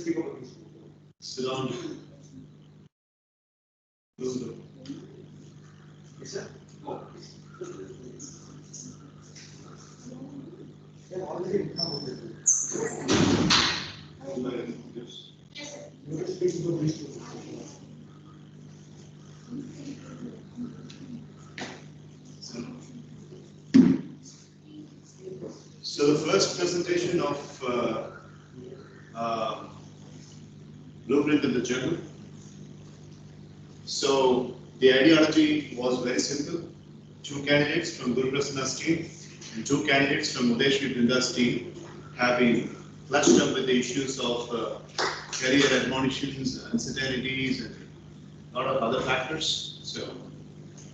speak about this. Sit down. Yes, sir. Already informed. Yes. Yes, sir. You can speak about this. So the first presentation of Blueprint in the Jungle. So the ideology was very simple. 2 candidates from Guru Prasanna's team and 2 candidates from Udeshri Brinda's team have been flushed up with the issues of career admonitions, uncertainties, and a lot of other factors. So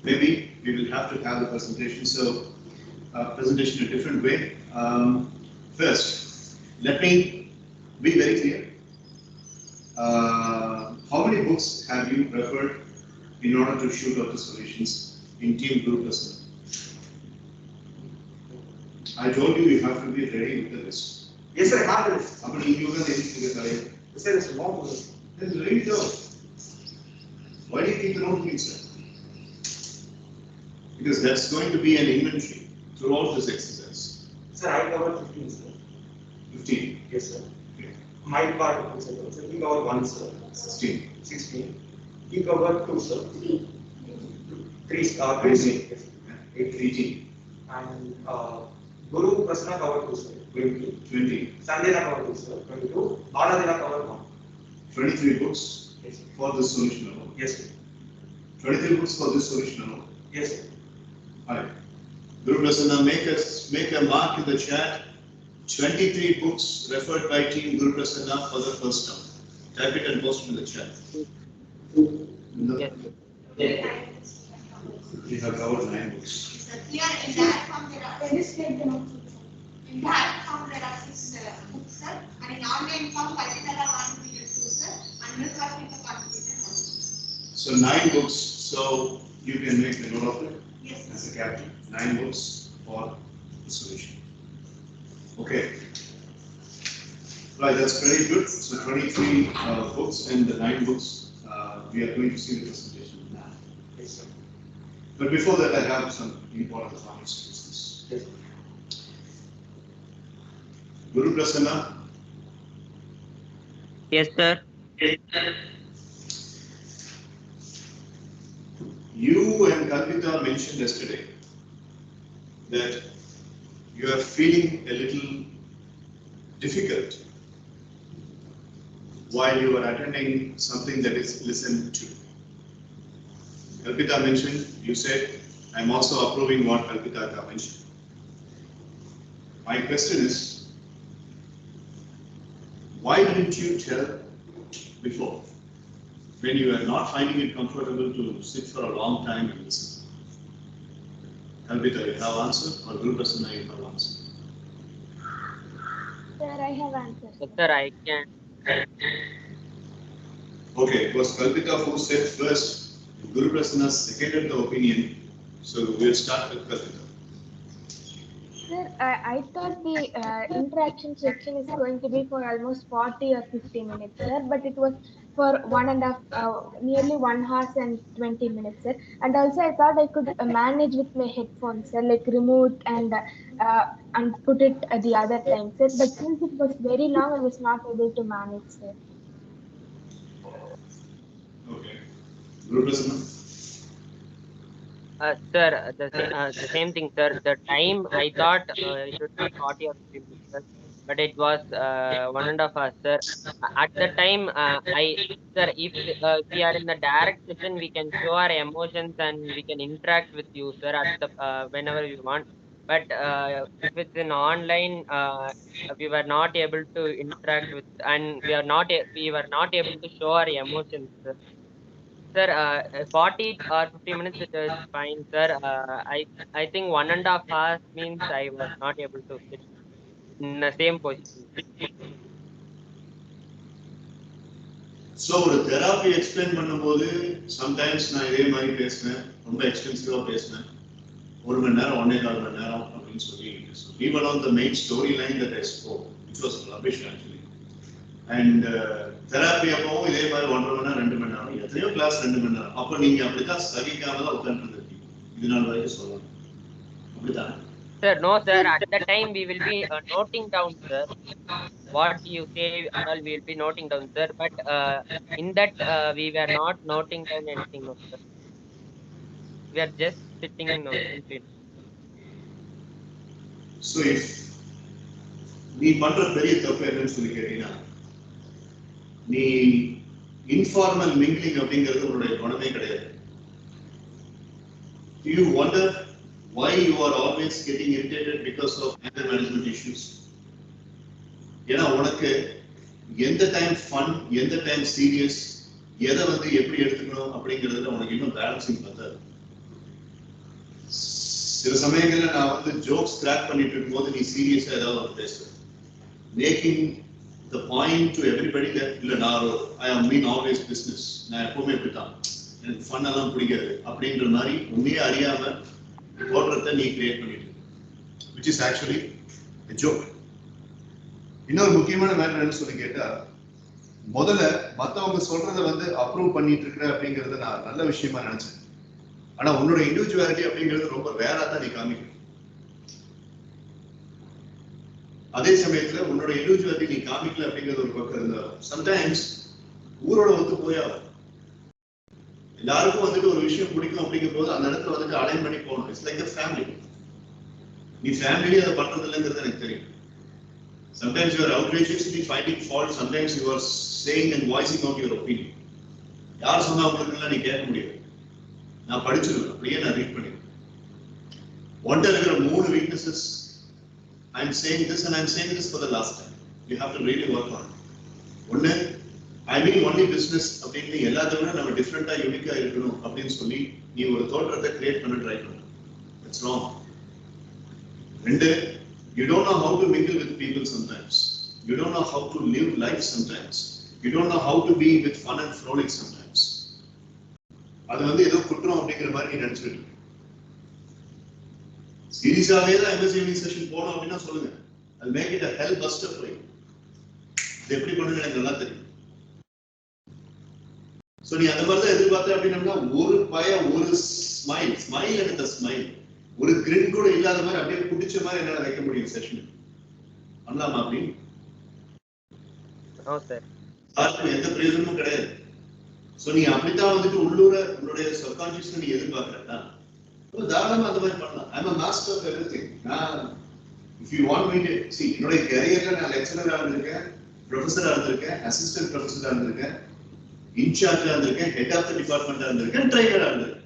maybe we will have to have the presentation. So presentation in a different way. First, let me be very clear. How many books have you referred in order to shoot out the solutions in Team Guru Prasanna? I told you you have to be ready with the list. Yes, sir, I have this. How many you can ready to get ready? Yes, sir, it's a long one. Then read it out. Why do you think the note means that? Because that's going to be an inventory throughout this exercise. Sir, I covered 15, sir. 15. Yes, sir. Okay. My part of it, sir. He covered 1, sir. 16. 16. He covered 2, sir. 3, 3, yes. 18. And Guru Prasanna covered 2, sir. 20. 20. Sandhya covered 2, sir. 22. Baladina covered 1. 23 books Yes, sir. for this solution alone. Yes, sir. 23 books for this solution alone. Yes, sir. Alright. Guru Prasanna, make a mark in the chat. 23 books referred by Team Guru Prasanna for the first term. Type it and post it in the chat. Yes. We have covered 9 books. Here in that form there are in that form there are 6 books, sir, and in online form Kalpitala contributed 2, sir, and Mrutharshita contributed 1. So 9 books. So you can make a note of it. Yes, As a captain. 9 books for the solution. Okay. Right, that's very good. So 23 books and the 9 books. We are going to see the presentation now. Yes, sir. But before that, I have some important comments to discuss. Yes, sir. Guru Prasanna. Yes, sir. You and Kalpita mentioned yesterday that you are feeling a little difficult while you are attending something that is listened to. Kalpita mentioned, you said, I'm also approving what Kalpita mentioned. My question is, why didn't you tell before, when you are not finding it comfortable to sit for a long time and listen? Kalpita, you have answer, or Guru Prasanna, you have answer? Sir, I have answered. Yes, sir, I can. Okay, it was Kalpita who said first, Guru Prasanna seconded the opinion, so we'll start with Kalpita. Sir, I thought the interaction section is going to be for almost 40 or 50 minutes, sir, but it was for 1.5, nearly 1 hour and 20 minutes, sir. And also I thought I could manage with my headphones, sir, like remove and put it at the other time, sir. But since it was very long, I was not able to manage, sir. Okay. Guru Prasanna? Sir, the same thing, sir. The time I thought it should be 40 or 50 minutes, sir, but it was 1.5 hours, sir. At the time, sir, if we are in the direct session, we can show our emotions and we can interact with you, sir, at the whenever we want. But if it's in online, we were not able to interact with, and we were not able to show our emotions, sir. Sir, 40 or 50 minutes it is fine, sir. I think 1.5 hours means I was not able to sit in the same position. So ஒரு therapy explain பண்ணும்போது sometimes நான் இதே மாதிரி பேசுனேன், ரொம்ப எக்ஸ்டென்சிவா பேசுனேன், 1 மணி நேரம் 1.25 மணி நேரம் அப்படின்னு சொல்லி even on the main storyline that I spoke, which was rubbish actually. And therapy அப்பவும் இதே மாதிரி 1.5 மணி நேரம் 2 மணி நேரம் எத்தனையோ கிளாஸ் 2 மணி நேரம். அப்ப நீங்க அப்படித்தான் சகிக்காம தான் உட்காந்துருக்கீங்க இது நாள் வரைக்கும் சொல்லலாம். அப்படித்தான் Sir, no sir, at the time we will be noting down sir. What you say and all we will be noting down sir, but in that we were not noting down anything no sir. We are just sitting no simply. So if நீ பண்ற பெரிய தப்பு என்னன்னு சொல்லி கேட்டீங்கன்னா, நீ informal mingling அப்படிங்கிறது உன்னுடைய குணமே கிடையாது. Do you wonder why you are always getting irritated because of anger management issues? ஏன்னா உனக்கு எந்த டைம் ஃபன், எந்த டைம் சீரியஸ், எதை வந்து எப்படி எடுத்துக்கணும் அப்படிங்கிறதுல உனக்கு இன்னும் பேலன்சிங் பத்தாது. சில சமயங்கள்ல நான் வந்து ஜோக்ஸ் கிராக் பண்ணிட்டு இருக்கும்போது நீ சீரியஸா ஏதாவது ஒரு பேசுற, making the point to everybody that இல்ல நான் ஐ ஆம் மீன் ஆல்வேஸ் பிசினஸ், நான் எப்பவுமே இப்படித்தான், எனக்கு ஃபன் எல்லாம் பிடிக்காது அப்படின்ற மாதிரி உண்மையே அறியாம தோற்றத்தை நீ கிரியேட் பண்ணிட்டு, which is actually a joke. இன்னொரு முக்கியமான மேட்டர் என்ன சொல்லி கேட்டா, முதல்ல மத்தவங்க சொல்றதை வந்து அப்ரூவ் பண்ணிட்டு இருக்கிற அப்படிங்கறத நான் நல்ல விஷயமா நினைச்சேன். ஆனா உன்னோட இண்டிவிஜுவாலிட்டி அப்படிங்கிறது ரொம்ப ரேரா தான் நீ காமிக்கணும். அதே சமயத்துல உன்னோட இண்டிவிஜுவாலிட்டி நீ காமிக்கல அப்படிங்கிறது ஒரு பக்கம் இருந்தாலும் சம்டைம்ஸ் ஊரோட வந்து போயாகும். எல்லாருக்கும் வந்துட்டு ஒரு விஷயம் பிடிக்கும் அப்படிங்கும் போது அந்த இடத்துல வந்துட்டு அலைன் பண்ணி போகணும். It's like a family. நீ ஃபேமிலியே அதை பண்றது இல்லைங்கிறது எனக்கு தெரியும். Sometimes you are outrageously finding fault, sometimes you are saying and voicing out your opinion. யார் சொன்னா உங்களுக்கு நீ கேட்க முடியாது. நான் படிச்சிருவேன், அப்படியே நான் ரீட் பண்ணிருக்கேன். ஒன்ட்ட இருக்கிற 3 weaknesses, I am saying this and I am saying this for the last time. You have to really work on it. ஒன்னு, I mean only business அப்படின்னு எல்லாத்த விட நம்ம டிஃப்ரெண்டா யூனிக்கா இருக்கணும் அப்படின்னு சொல்லி நீ ஒரு தோற்றத்தை கிரியேட் பண்ண ட்ரை பண்ண. It's wrong. ரெண்டு, you don't know how to mingle with people sometimes. You don't know how to live life sometimes. You don't know how to be with fun and frolic sometimes. அது வந்து ஏதோ குற்றம் அப்படிங்கிற மாதிரி நீ நினைச்சிட்டு இருக்க. சீரியஸாவே தான் எம்எஸ்சி செஷன் போனோம் அப்படின்னா சொல்லுங்க. அது make it a hell buster for you. இது எப்படி பண்ணுங்க எனக்கு நல்லா தெரியும். சோ நீ அந்த மாதிரி தான் எதிர்பார்த்த அப்படின்னா ஒரு ஸ்மைல் அண்ட் ஸ்மைல், ஒரு கிரின் கூட இல்லாத மாதிரி அப்படியே குடிச்ச மாதிரி என்னால வைக்க முடியும் செஷன். பண்ணலாமா அப்படி? சார் எந்த பிரயோஜனமும் கிடையாது. சோ நீ அப்படித்தான் வந்துட்டு உள்ளூர உன்னுடைய சப்கான்ஷியஸ்ல நீ எதிர்பார்க்கறதா தாராளமா அந்த மாதிரி பண்ணலாம். ஐ அம் a master of everything. நான் if you want me to see என்னோட கரியர்ல நான் லெக்சரரா இருந்திருக்கேன், ப்ரொஃபஸரா இருந்திருக்கேன், அசிஸ்டன்ட் ப்ரொஃபஸரா இருந்திருக்கேன், இன்சார்ஜா இருந்திருக்கேன், ஹெட் ஆஃப் தி டிபார்ட்மெண்டா இருந்திருக்கேன், ட்ரெய்னரா இருந்திருக்கேன்.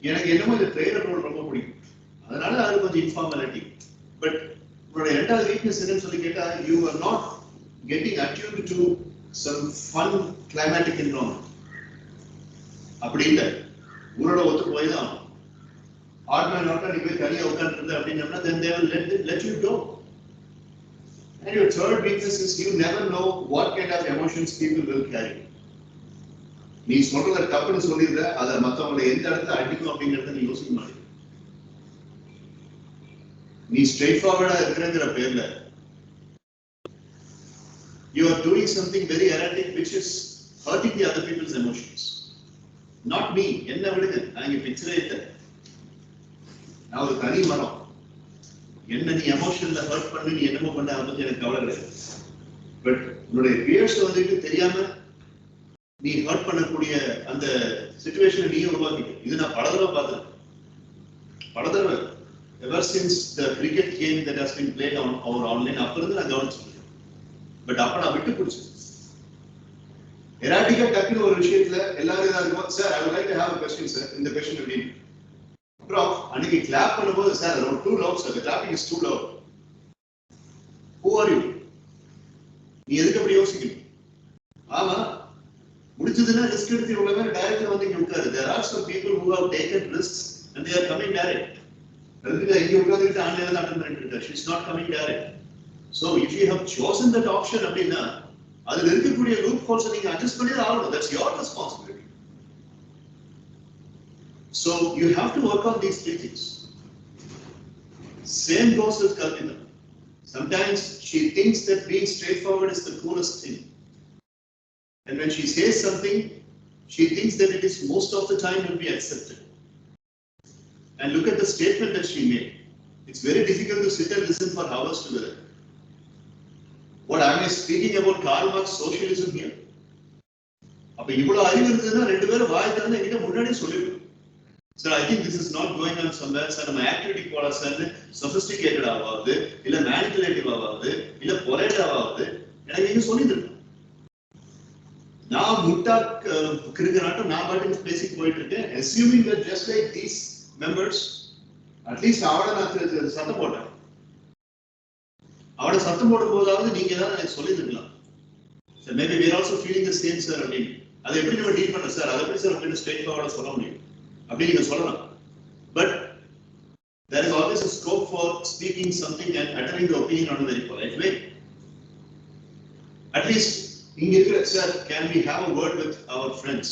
எனக்கு என்னமோ இந்த ட்ரெய்னர் ரோல் ரொம்ப பிடிக்கும். அதனால அது கொஞ்சம் இன்ஃபார்மாலிட்டி. பட் உன்னோட ரெண்டாவது வீக்னஸ் என்னன்னு சொல்லி கேட்டா, you are not getting attuned to some fun climatic environment. அப்படி இல்லை, ஊரோட ஒத்து போய் தான் ஆட்மா நாட்டா நீ போய் தனியா உட்காந்துருந்த அப்படின்னா then they will let you go. And your third weakness is you never know what kind of emotions people will carry. நீ சொல்றத தப்புன்னு சொல்லிடுற, அதை மற்றவங்களை எந்த இடத்துல அடிக்கும் அப்படிங்கறத நீ யோசிக்க மாட்டேங்க. நீ ஸ்ட்ரெயிட் ஃபார்வர்டா இருக்கிறங்கிற பேர்ல you are doing something very erratic which is hurting the other people's emotions. Not me. என்ன விடுங்க, நான் இங்க பிக்சரே இல்லை. நான் ஒரு தனி மரம். என்ன நீ எமோஷன்ல ஹர்ட் பண்ணி நீ என்னமோ பண்ண அதை பத்தி எனக்கு கவலை கிடையாது. பட் உன்னுடைய பியர்ஸ் வந்துட்டு தெரியாம நீ ஹர்ட் பண்ணக்கூடிய அந்த சிச்சுவேஷனை நீயே உருவாக்கிட்ட. இது நான் பல தடவை பார்த்தேன். பல தடவை. Ever since the cricket game that has been played on our online, அப்ப இருந்து நான் கவனிச்சிருக்கேன். பட் அப்ப நான் விட்டு பிடிச்சேன். எராட்டிக்கா டக்குன்னு ஒரு விஷயத்துல எல்லாரும் இருக்கும், sir I would like to have a question sir, இந்த question எப்படி? அப்புறம் அன்னைக்கு கிளாப் பண்ணும்போது சார் அது too loud sir, the clapping is too loud. Who are you? நீ எதுக்கு அப்படி யோசிக்கணும்? ஆமா, முடிச்சதுன்னா ரிஸ்க் எடுத்து இவ்வளவு பேர் டைரக்டர் வந்து இங்க உட்காரு. There are some people who have taken risks and they are coming direct. அதுக்கு இங்க உட்கார்ந்துட்டு ஆன்லைன்ல தான் அட்டெண்ட் பண்ணிட்டு இருக்கா. She is not coming direct. So if you have chosen that option அப்படின்னா அதுல இருக்கக்கூடிய லூப் ஹோல்ஸ் நீங்க அட்ஜஸ்ட் பண்ணி தான் ஆகணும். That's your responsibility. So you have to work on these three things. Same goes with Kalpita. Sometimes she thinks that being straightforward is the coolest thing. And when she says something, she thinks that it is most of the time will be accepted. And look at the statement that she made. It's very difficult to sit and listen for hours together. What am I speaking about Karl Marx socialism here? அப்ப இவ்வளவு அறிவு இருந்ததுன்னா ரெண்டு பேரும் வாய் திறந்து என்கிட்ட முன்னாடியே சொல்லிடுவோம். Sir, I think this is not going on somewhere. Sir, நம்ம ஆக்டிவிட்டி போலாசன்னு சொபிஸ்டிகேட்டட் ஆவாது, இல்ல மேனிபுலேட்டிவ் ஆவாது, இல்ல பொலைட் ஆவாது, எனக்கு நீங்க சொல்லிடுங்க. நான் முட்டா கிருக்கனாட்டம் நான் பாட்டுக்கு பேசிட்டு போயிட்டு இருக்கேன். Assuming that just like these members, at least அவட நான் சத்தம் போட்டேன். அவட சத்தம் போடும் போதாவது நீங்க ஏதாவது சொல்லிடுங்களா? Sir, maybe we are also feeling the same, sir. I mean, அதை எப்படி நம்ம டீல் பண்ண சார்? அதை எப்படி சார் அப்படின்னு ஸ்ட்ரெயிட் ஃபார்வர்டா சொல்ல முடியும்? அப்படி நீங்க சொல்லலாம். But there is always a scope for speaking something and uttering the opinion on a very polite way. At least இங்க இருக்கிற sir, can we have a word with our friends?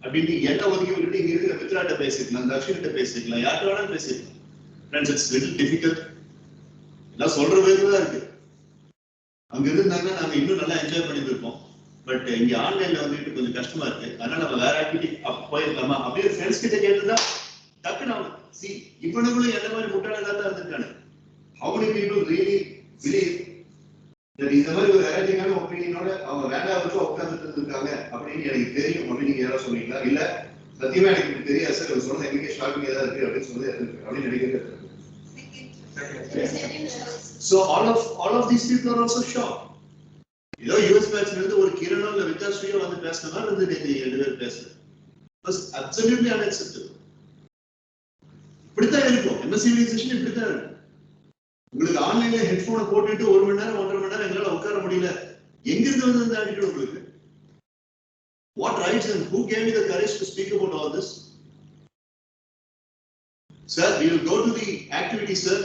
அப்படின்னு என்ன ஒதுக்கி விட்டுட்டு இங்க இருக்கிற மித்ராட்ட பேசிக்கலாம், தர்ஷினிட்ட பேசிக்கலாம், யார்கிட்ட வேணாலும் பேசிக்கலாம். Friends, it's little difficult. எல்லாம் சொல்ற வேலையில தான் இருக்கு. அங்க இருந்தாங்கன்னா நாங்க இன்னும் நல்லா என்ஜாய் பண்ணிட்டு இருப்போம். பட் இங்க ஆன்லைன்ல வந்துட்டு கொஞ்சம் கஷ்டமா இருக்கு. அதனால நம்ம வேற ஆக்டிவிட்டி போயிருக்கலாமா அப்படியே ஃப்ரெண்ட்ஸ் கிட்ட கேட்டுதான் டக்குன்னு அவங்க சி இவனுங்களும் என்ன மாதிரி முட்டாளா தான் இருந்திருக்காங்க. How many people really believe that இந்த மாதிரி ஒரு வெரைட்டியான ஒப்பீனியனோட அவங்க வேண்டாம் உட்கார்ந்துட்டு இருந்திருக்காங்க அப்படின்னு எனக்கு தெரியும் அப்படின்னு நீங்க யாராவது சொன்னீங்களா? இல்ல சத்தியமா எனக்கு தெரியாது சார், அவர் சொன்னது எங்களுக்கு ஷாக்கிங் ஏதாவது இருக்கு அப்படின்னு சொல்லி அப்படின்னு நினைக்கிறேன். So all of these people are also shocked. ஏதோ யூஎஸ் பேட்ச்ல இருந்து ஒரு கிரணோ இல்ல விகாஸ்ரீயோ வந்து பேசினா வந்து ரெண்டு பேர் பேசுறது. It was absolutely unacceptable. இப்படித்தான் இருக்கும். MS civilization இப்படித்தான் இருக்கும். உங்களுக்கு ஆன்லைன்ல ஹெட்போனை போட்டுட்டு 1 மணி நேரம் 1.5 மணி நேரம் எங்களால உட்கார முடியல. எங்கிருந்து வந்து இந்த ஆட்டிடியூட் உங்களுக்கு? What rights and who gave you the courage to speak about all this? Sir, we will go to the activity, sir.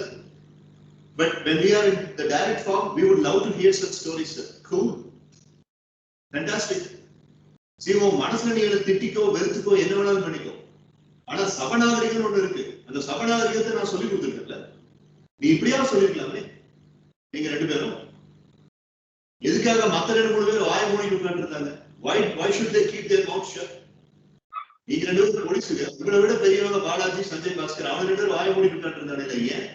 But when we are in the direct form, we would love to hear such stories, sir. Cool. Fantastic. See, உன் மனசுல நீ திட்டிக்கோ வெறுத்துக்கோ என்ன வேணாலும் பண்ணிக்கோ. ஆனா சபநாகரிகம் ஒண்ணு இருக்கு. அந்த சபநாகரிகத்தை நான் சொல்லி கொடுத்துருக்கேன்ல. நீ இப்படியா சொல்லிருக்கலாமே நீங்க ரெண்டு பேரும். எதுக்காக மத்த 2-3 பேர் வாய் மூடிட்டு உட்கார்ந்துருந்தாங்க? Why should they keep their mouth shut? நீங்க ரெண்டு பேரும் போலீஸுங்க. உங்களை விட பெரியவங்க பாலாஜி, சஞ்சய் பாஸ்கர், அவங்க 2 பேரும் வாய் மூடிட்டு உட்கார்ந்துருந்தாங்க. ஏன்?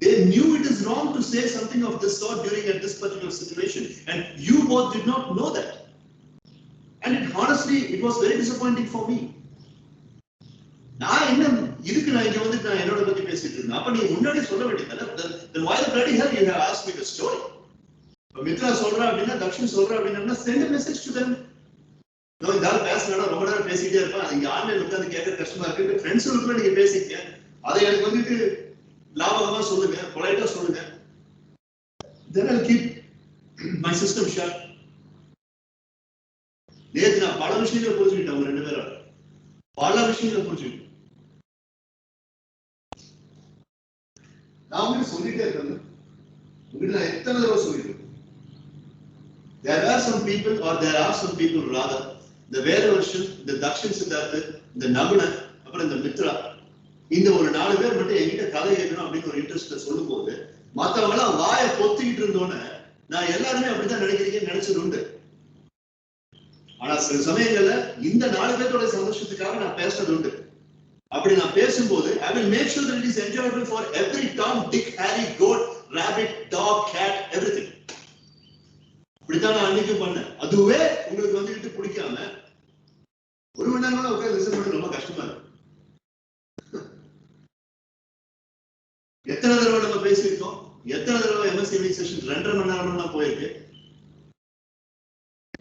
They knew it is wrong to say something of this sort during at this particular situation, and you both did not know that. And honestly, it was very disappointing for me. நான் என்ன இதுக்கு நான் இங்க வந்து நான் என்னோட பத்தி பேசிட்டு இருந்தேன். அப்ப நீங்க முன்னாடி சொல்ல வேண்டியது. Then why the bloody hell you have asked me the story? இப்ப மித்ரா சொல்றா அப்படின்னா, தக்ஷன் சொல்றா அப்படின்னா, send a message to them. நான் இந்த ஆள் பேசினா ரொம்ப நேரம் பேசிட்டே இருப்பேன். இங்க ஆன்லைன்ல உட்கார்ந்து கேட்க கஷ்டமா இருக்கு. ஃப்ரெண்ட்ஸுக்குள்ள நீங்க பேசிக்க. அதை எனக்கு வந்துட்டு லாபகமா சொல்லுங்க, பொலைட்டா சொல்லுங்க. Then I'll keep my system shut. நேத்து நான் பல விஷயங்களை புரிஞ்சுக்கிட்டேன். அவங்க 2 பேரும் பல விஷயங்களை புரிஞ்சுக்கிட்டேன். நான் உங்களுக்கு சொல்லிட்டே இருக்கேன். உங்களுக்கு நான் எத்தனை தடவை சொல்லிட்டேன். There are some people rather, the Veda version, the Dakshin Siddhartha, the Naguna, அப்புறம் இந்த மித்ரா, இந்த ஒரு 4 பேர் மட்டும் என்கிட்ட கதை கேட்கணும் அப்படின்னு ஒரு இன்ட்ரெஸ்ட்ல சொல்லும் போது மத்தவங்க எல்லாம் வாயை பொத்திக்கிட்டு இருந்தோன்னு நான் எல்லாருமே அப்படித்தான் நினைக்கிறீங்கன்னு நினைச்சது உண்டு. ஆனா சில சமயங்கள்ல இந்த 4 பேரோட சந்தோஷத்துக்காக நான் பேசுறது உண்டு. அப்படி நான் பேசும்போது I will make sure that it is enjoyable for every Tom, Dick, Harry, goat, rabbit, dog, cat, everything. அப்படித்தான் நான் அன்னைக்கு பண்ணேன். அதுவே உங்களுக்கு வந்துட்டு பிடிக்காம 1 மணி நேரம் உட்கார்ந்து லிசன் பண்ண ரொம்ப கஷ்டமா இருக்கு. எத்தனை தடவை நம்ம பேசியிருக்கோம்? எத்தனை தடவை MS civilization 2.5 மணி நேரம் போயிருக்கு?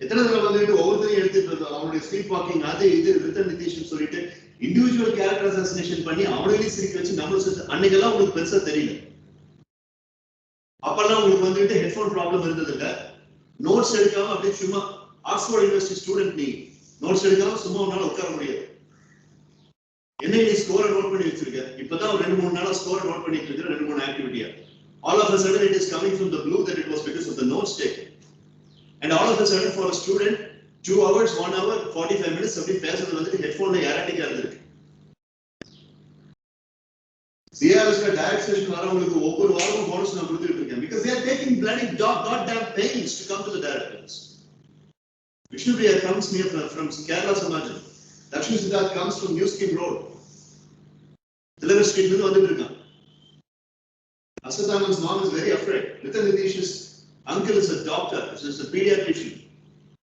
எத்தனை தடவை வந்துட்டு ஒவ்வொருத்தரையும் எடுத்துட்டு இருந்தோம். அவனுடைய ஸ்லீப் வாக்கிங் அது இது ரிட்டன் நிதிஷன் சொல்லிட்டு இண்டிவிஜுவல் கேரக்டர் அசாசினேஷன் பண்ணி அவனையும் சிரிக்க வச்சு நம்மளும் அன்னைக்கெல்லாம் உங்களுக்கு பெருசா தெரியல. அப்பெல்லாம் உங்களுக்கு வந்துட்டு ஹெட்போன் ப்ராப்ளம் இருந்தது இல்ல. நோட்ஸ் எடுக்காம அப்படியே சும்மா ஆக்ஸ்போர்ட் யூனிவர்சிட்டி ஸ்டூடெண்ட் நீ நோட்ஸ் எடுக்காம சும்மா உன்னால உட்கார முடியாது. என்ன நீ ஸ்கோரை நோட் பண்ணி வச்சிருக்க. இப்பதான் 2-3 நாளா ஸ்கோரை நோட் பண்ணிட்டு இருக்கிற 2-3 ஆக்டிவிட்டியா. All of a sudden it is coming from the blue that it was because of the notes taken. And all of a sudden for a student 2 hours, 1 hour, 45 minutes அப்படி பேசுறது வந்துட்டு ஹெட்போன்ல யாராட்டிக்கா இருந்திருக்கு. CRS direct session வரவங்களுக்கு ஒவ்வொரு வாரமும் bonus நான் கொடுத்துட்டு இருக்கேன் because they are taking bloody goddamn pains to come to the directors. Vishnu Priya comes near from Kerala Samajam. Lakshmi Siddharth comes from New Scheme Road. Deliver Street வந்து வந்துட்டு இருக்கான். Asathaman's mom is very afraid. Little Nitish's uncle is a doctor, is a pediatrician.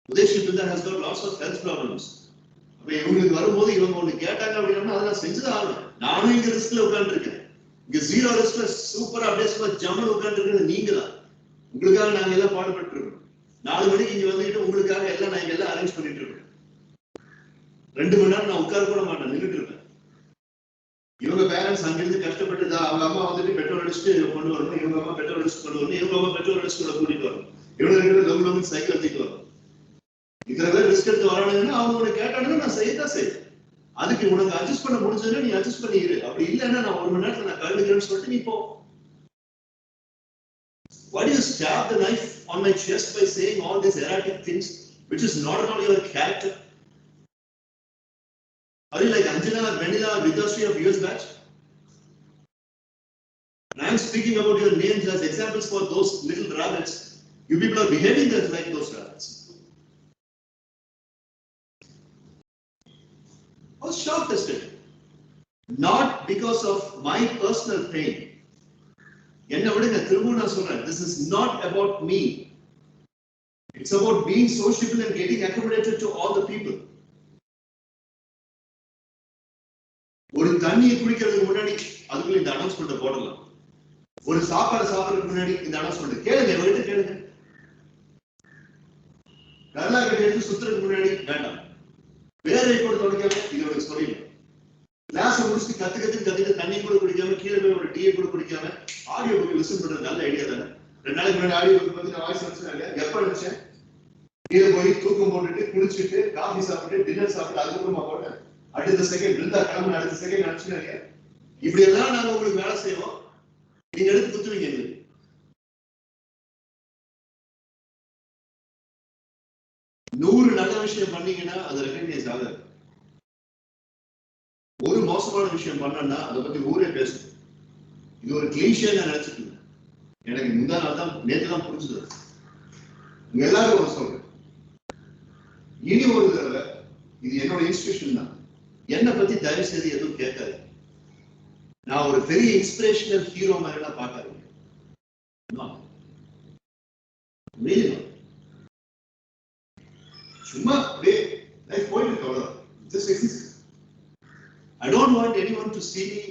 Udesh Pindar has got lots of health problems. அப்ப இவங்களுக்கு வரும்போது இவங்க ஒண்ணு கேட்டாங்க அப்படின்னா அதை நான் செஞ்சுதான் ஆகணும். நானும் இங்க ரிஸ்க்ல உட்கார்ந்து இருக்கேன். இங்க ஜீரோ ரிஸ்க்ல சூப்பரா அப்படியே ஜம்முன்னு உட்கார்ந்து இருக்கிறது நீங்க தான். உங்களுக்காக நாங்க எல்லாம் பாடுபட்டு இருக்கோம். 4 மணிக்கு இங்க வந்துட்டு உங்களுக்காக எல்லாம் நாங்க எல்லாம் அரேஞ்ச் பண்ணிட்டு இருக்கோம். 2 மணி நேரம் நான் உட்கார கூட மாட்டேன், நின்றுட்டு இருப்பேன். இவங்க பேரண்ட்ஸ் அங்கிருந்து கஷ்டப்பட்டு அவங்க அம்மா வந்துட்டு பெட்ரோல் அடிச்சுட்டு கொண்டு வரணும், இவங்க அம்மா பெட்ரோல் அடிச்சு கொண்டு வரணும், இவங்க அம்மா பெட்ரோல் அடிச்சு கூட கூட்டிட்டு வரணும். இவங்க 2 பேரும் லவ் சைக்கிள் எடுத்துட்டு வரணும். இத்தனை பேர் ரிஸ்க் எடுத்து வரானுங்கன்னா அவங்க உனக்கு கேட்டானுன்னா நான் செய்யத்தான் செய்வேன். அதுக்கு உனக்கு அட்ஜஸ்ட் பண்ண முடிஞ்சதுன்னா நீ அட்ஜஸ்ட் பண்ணி இரு. அப்படி இல்லைன்னா நான் 1 மணி நேரத்துல நான் கழுதுக்கிறேன்னு சொல்லிட்டு நீ போ. Why do you stab the knife on my chest by saying all these erratic things which is not at all your character? Are you like Anjana or Vanilla or Vidashri of years back? And I am speaking about your names as examples for those little rabbits. You people are behaving like those rabbits. I was shocked yesterday. Not because of my personal pain. Enna vidunga thiruvum na solren. This is not about me. It's about being sociable and getting accommodated to all the people. ஒரு தண்ணியை குடிக்கிறதுக்கு முன்னாடி அதுக்குள்ள இந்த announcement போடலாம். ஒரு சாப்பாடு சாப்பிடுறதுக்கு முன்னாடி இந்த அனௌன்ஸ்மெண்ட் கேளுங்க, எவ்வளவு கேளுங்க. நல்லா கிட்ட எடுத்து சுத்துறதுக்கு முன்னாடி வேண்டாம். வேலை கூட தொடக்காம இது ஒரு சொல்லிடலாம். கிளாஸ் முடிச்சுட்டு கத்துக்கிட்டு தண்ணி கூட குடிக்காம கீழே போய் ஒரு டீயை கூட குடிக்காம ஆடியோ புக் லிசன் பண்றது நல்ல ஐடியா தானே. 2 நாளைக்கு முன்னாடி ஆடியோ புக் பத்தி நான் வாய்ஸ் நினைச்சேன் இல்லையா? எப்ப நினைச்சேன்? கீழே போய் தூக்கம் போட்டுட்டு குளிச்சுட்டு காஃபி சாப்பிட்டு டின்னர் சாப்பிட்டு அதுக்கப்புறமா போட்டேன். அடுத்த செகண்ட் இருந்தா கிளம்பு, அடுத்த செகண்ட் நினைச்சுன்னு இருக்கேன். இப்படி எல்லாம் நாங்க உங்களுக்கு வேலை செய்வோம், நீங்க எடுத்து குத்துவீங்க எங்களுக்கு. நூறு நல்ல விஷயம் பண்ணீங்கன்னா அது ரெகக்னைஸ் ஆகாது. ஒரு மோசமான விஷயம் பண்ணா அதை பத்தி ஊரே பேசும். இது ஒரு கிளீஷே நான் நினைச்சிட்டு இருந்தேன். எனக்கு முந்தா நாள் தான் நேற்று தான் புரிஞ்சுது. உங்க எல்லாரும் ஒரு சொல்றேன், இனி ஒரு தடவை இது என்னோட இன்ஸ்பிரேஷன் தான். என்னை பத்தி தயவு செய்து எதுவும் கேட்காது. நான் ஒரு பெரிய இன்ஸ்பிரேஷனல் ஹீரோ மாதிரி எல்லாம் பார்க்காதீங்க. சும்மா லைஃப் போயிட்டு இருக்கு அவ்வளவுதான். Just exist. I don't want anyone to see me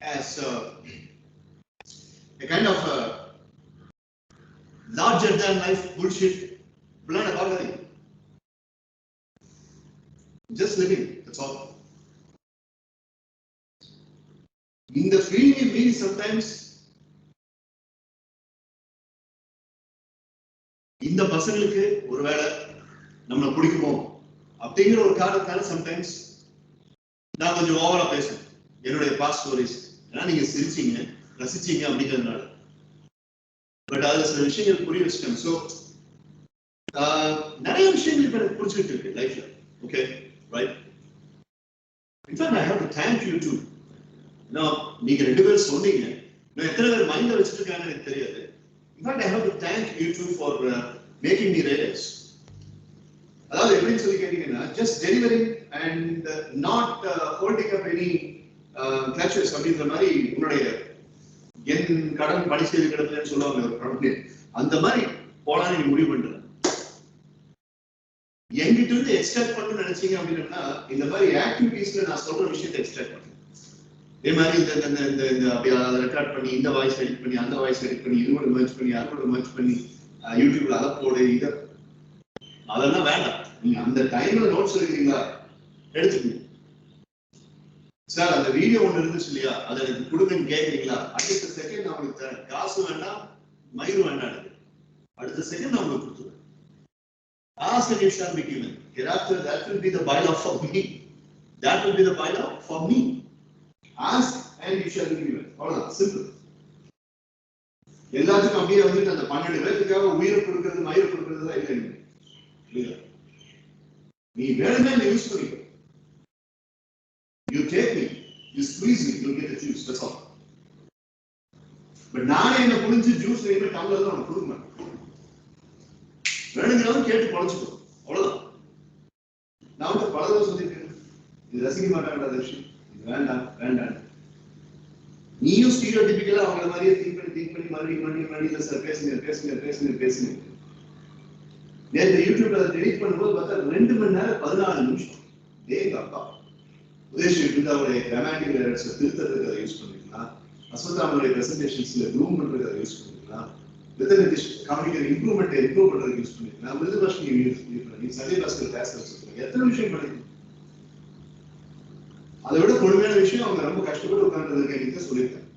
as a kind of larger than life bullshit. Blood about it. Just living, that's all. In the field we mean sometimes இந்த பசங்களுக்கு ஒருவேளை நம்மளை பிடிக்குமோ அப்படிங்கிற ஒரு காரணத்தால சம்டைம்ஸ் நான் கொஞ்சம் ஓவரா பேசுவேன் என்னுடைய பாஸ்ட் ஸ்டோரிஸ். ஏன்னா நீங்க சிரிச்சீங்க ரசிச்சீங்க அப்படிங்கிறதுனால. பட் அதுல சில விஷயங்கள் புரிய வச்சுட்டேன். ஸோ நிறைய விஷயங்கள் இப்ப எனக்கு புரிஞ்சுக்கிட்டு இருக்கு லைஃப்ல. Okay right. In fact I have to thank you too. நீங்க 2 பேரும் சொன்னீங்க, நான் எத்தனை பேர் மைண்ட்ல வச்சுட்டு இருக்காங்கன்னு எனக்கு தெரியாது. In fact, I have to thank you two for making me realize. அதாவது எப்படின்னு சொல்லி கேட்டீங்கன்னா, just delivering and not holding up any clutches அப்படின்ற மாதிரி உன்னுடைய என் கடன் பணி செய்து கிடக்குன்னு சொல்லுவாங்க ஒரு படத்துல. அந்த மாதிரி போலான்னு நீ முடிவு பண்ற. என்கிட்ட இருந்து எக்ஸ்ட்ராக்ட் பண்ணணும்னு நினைச்சீங்க அப்படின்னா இந்த மாதிரி ஆக்டிவிட்டீஸ்ல நான் சொல்ற விஷயத்தை எக்ஸ்ட்ராக்ட் பண்ணுறேன். இதே மாதிரி இந்த அப்படியே அதை ரெக்கார்ட் பண்ணி இந்த வாய்ஸ் எடிட் பண்ணி அந்த வாய்ஸ் எடிட் பண்ணி இது கூட மர்ஜ் பண்ணி அது கூட மர்ஜ் பண்ணி யூடியூப்ல அதை போடு இதை அதெல்லாம் வேண்டாம். நீங்க அந்த டைம்ல நோட்ஸ் எடுக்கிறீங்களா எடுத்துக்கணும். சார் அந்த வீடியோ ஒண்ணு இருந்துச்சு இல்லையா, அதை எனக்கு கொடுங்கன்னு கேட்குறீங்களா, அடுத்த செகண்ட் நான் உங்களுக்கு தரேன். காசு வேண்டாம் மயிறு வேண்டாம், அடுத்த செகண்ட் நான் உங்களுக்கு கொடுத்துருவேன். Ask and you shall be given. Hereafter that will be the bylaw for me. That will be the bylaw for me. Ask and you shall be given. அவ்வளவுதான், சிம்பிள். எல்லாத்துக்கும் அப்படியே வந்துட்டு அந்த 12 பேருக்காக உயிரை கொடுக்கறது மயிரை கொடுக்கறது தான் இல்லை. நீ வேணுமே யூஸ் பண்ணிக்கோ. You take me. You squeeze it, you'll get the juice. That's all. But நானே என்ன புரிஞ்சு ஜூஸ் வேணுமே டம்ளர்ல நான் கொடுக்க மாட்டேன். வேணுங்கிறவங்க கேட்டு பழச்சுக்கோ. அவ்வளவுதான். நான் வந்து பல தடவை சொல்லியிருக்கேன். இது ரசிக்க மாட்டாங்கடா தர்ஷி. இது வேண்டாம் வேண்டாம். நீயும் ஸ்டீரியோடிபிக்கலா அவங்கள மாதிரியே திங்க் பண்ணி மறுபடியும் இல்லை சார் பேசுங்க. நேற்று யூடியூப்ல அதை டெலிட் பண்ணும்போது பார்த்தா 2 மணி நேரம் 14 நிமிஷம். தேங்க அப்பா. உதேஷ் பிருந்தாவுடைய கிராமட்டிக்கல் எரர்ஸ் திருத்தறதுக்கு அதை யூஸ் பண்ணிக்கலாம். அஸ்வத்தாமனுடைய பிரசன்டேஷன்ஸ்ல க்ரூம் பண்றதுக்கு அதை யூஸ் பண்ணிக்கலாம். நிதிஷ் கம்யூனிகேட் இம்ப்ரூவ் பண்றதுக்கு யூஸ் பண்ணிக்கலாம். மிருதுபாஷினி யூஸ் பண்ணி சஞ்சய் பாஸ்கர் கிளாஸ் வச்சிருக்காங்க. எத்தனை விஷயம் பண்ணிக்கலாம். அதை விட கொடுமையான விஷயம் அவங்க ரொம்ப கஷ்டப்பட்டு உட்கார்ந்து எனக்கு சொல்லியிருக்காங்க.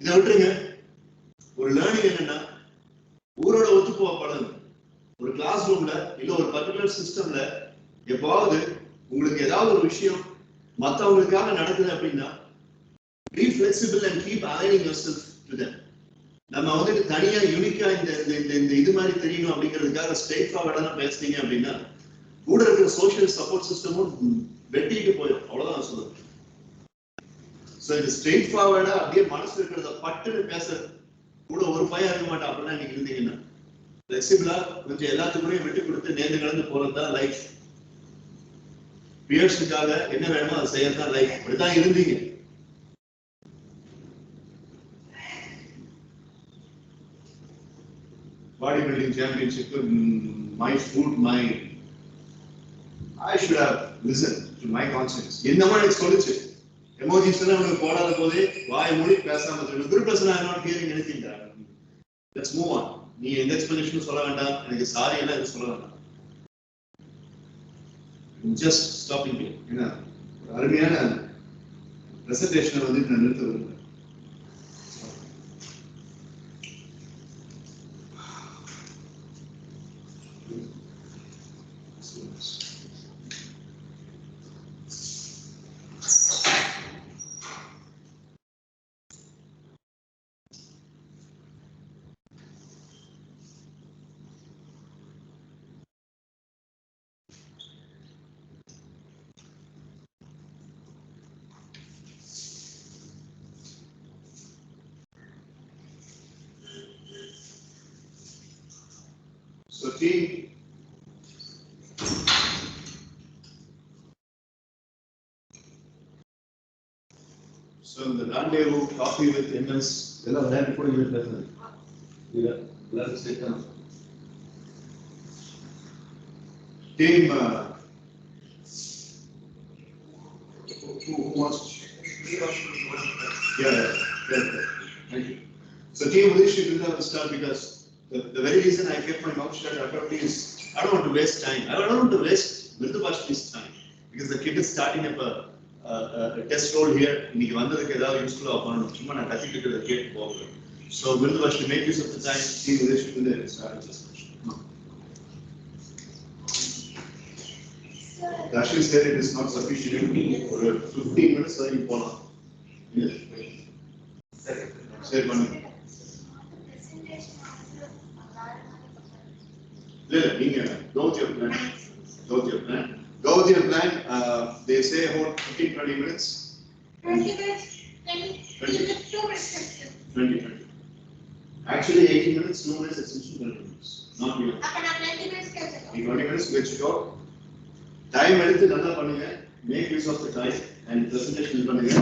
இதை விட்டுருங்க. ஒரு லேர்னிங் என்னன்னா ஊரோட ஒத்து போக பழகுங்க. ஒரு கிளாஸ் ரூம்ல இல்ல ஒரு பர்டிகுலர் சிஸ்டம்ல எப்பாவது உங்களுக்கு ஏதாவது ஒரு விஷயம் மற்றவங்களுக்காக நடக்குது அப்படின்னா be flexible and keep aligning yourself to them. நம்ம வந்துட்டு தனியா யூனிக்கா இந்த இது மாதிரி தெரியணும் அப்படிங்கிறதுக்காக ஸ்ட்ரெயிட் ஃபார்வர்டா பேசுறீங்க அப்படின்னா கூட இருக்கிற சோஷியல் சப்போர்ட் சிஸ்டமும் வெட்டிட்டு போயிடும். அவ்வளவுதான் நான் சொல்லுவேன். ஸோ இந்த ஸ்ட்ரெயிட் ஃபார்வர்டா அப்படியே மனசு இருக்கிறத பட்டுன்னு பேச கூட ஒரு பையன் இருக்க மாட்டேன். அப்படின்னா நீங்க இருந்தீங்கன்னா ஃபிளெக்சிபிளா கொஞ்சம் எல்லாத்துக்குமே விட்டு கொடுத்து நேர்ந்து கலந்து போறதுதான் லைஃப். பியர்ஸுக்காக என்ன வேணுமோ அதை செய்யறதுதான் லைஃப். அப்படிதான் இருந்தீங்க. Body building championship my food, I should have listened to my conscience. என்னமா எனக்கு சொல்லுச்சு எமோஜிஸ் எல்லாம் உங்களுக்கு போடாத போதே வாய் மூடி பேசாம இருக்கு. குரு person I not hearing anything. Let's move on. நீ எந்த எக்ஸ்பிளனேஷனும் சொல்ல வேண்டாம். எனக்கு சாரி எல்லாம் எதுவும் சொல்ல வேண்டாம். Just stopping here. ஏன்னா அருமையான பிரசன்டேஷனை வந்து நான் நிறுத்த விரும்புகிறேன். So team, so the rendezvous coffee with MS, எல்லா விளையாட்டு கூட இருக்கு பேசுறது. இல்ல எல்லாரும் சேர்த்தாங்க. Team who wants to yeah. Thank you. So team Udesh will start because the very reason I kept my mouth shut abruptly is I don't want to waste time. I don't want to waste Mridubashini's time because the kid is starting up a test role here. இன்னைக்கு வந்ததுக்கு ஏதாவது யூஸ்ஃபுல்லா பண்ணணும். சும்மா நான் கத்திட்டு இருக்கிறத கேட்டு போகிறேன். So Mridubashini, make use of the time. Team Udesh will start this session. Rashmi said it is not sufficient for 15 minutes so you போலாம். சரி பண்ணு. Go with your plan. Go with your plan. They say about 15-20 minutes. 20 minutes. 2 minutes. 20. Actually, 18 minutes, 2 minutes, essentially 20 minutes. Not beyond. அப்ப நான் 20 minutes கேட்கிறேன். 20 minutes, let's go. Time எடுத்து நல்லா பண்ணுங்க. Make use of the time and presentation பண்ணுங்க.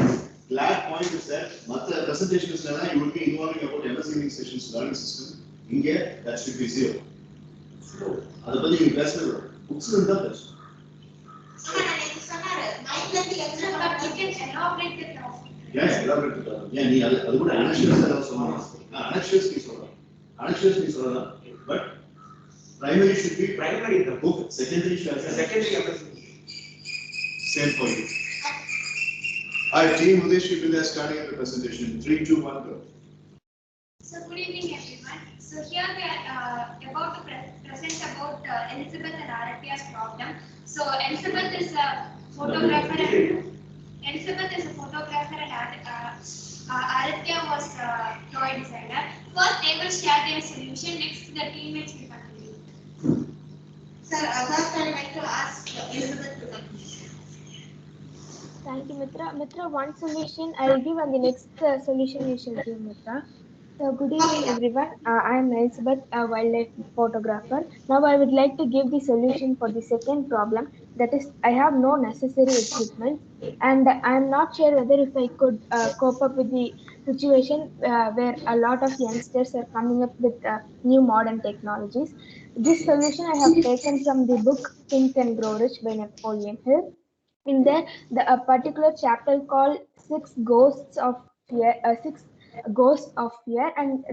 Glad point is that மற்ற presentations you will be involving about MS Learning sessions learning system. இங்கே that should be 0. அதை பத்தி நீங்க பேசவே புக்ஸ் இருந்தா பேசணும். ஏன் elaborate ஏன் நீ அது கூட அனக்ஷியஸ் ஏதாவது சொல்லலாம். அனக்ஷியஸ் நீ சொல்லலாம். But primary should be primary in the book. Secondary should be secondary. Same for you. Hi team, Udesh will be there starting at the presentation. 3, 2, 1, go. So good evening everyone. So here we are about to present about Elizabeth and Aratya's problem. So Elizabeth is a photographer and Aratya was a toy designer. First they will share their solution, next the teammates will continue. Sir, first I would like to ask Elizabeth to continue. Thank you, Mitra. Mitra, one solution I'll give, and the next solution you shall give, Mitra. So, good evening, Okay. everyone. I am Elizabeth, a wildlife photographer. Now, I would like to give the solution for the second problem. That is, I have no necessary equipment, and I am not sure whether if I could cope up with the situation where a lot of youngsters are coming up with new modern technologies. This solution I have taken from the book Think and Grow Rich by Napoleon Hill. In there, a particular chapter called Six Ghosts of Fear, and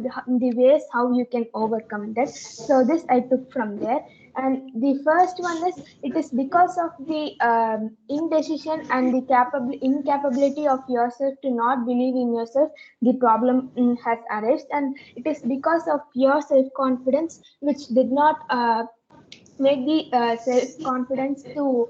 the ways how you can overcome that. So this I took from there, and the first one is it is because of the indecision and the incapability of yourself to not believe in yourself. The problem has arisen, and it is because of your self confidence which did not make the self confidence to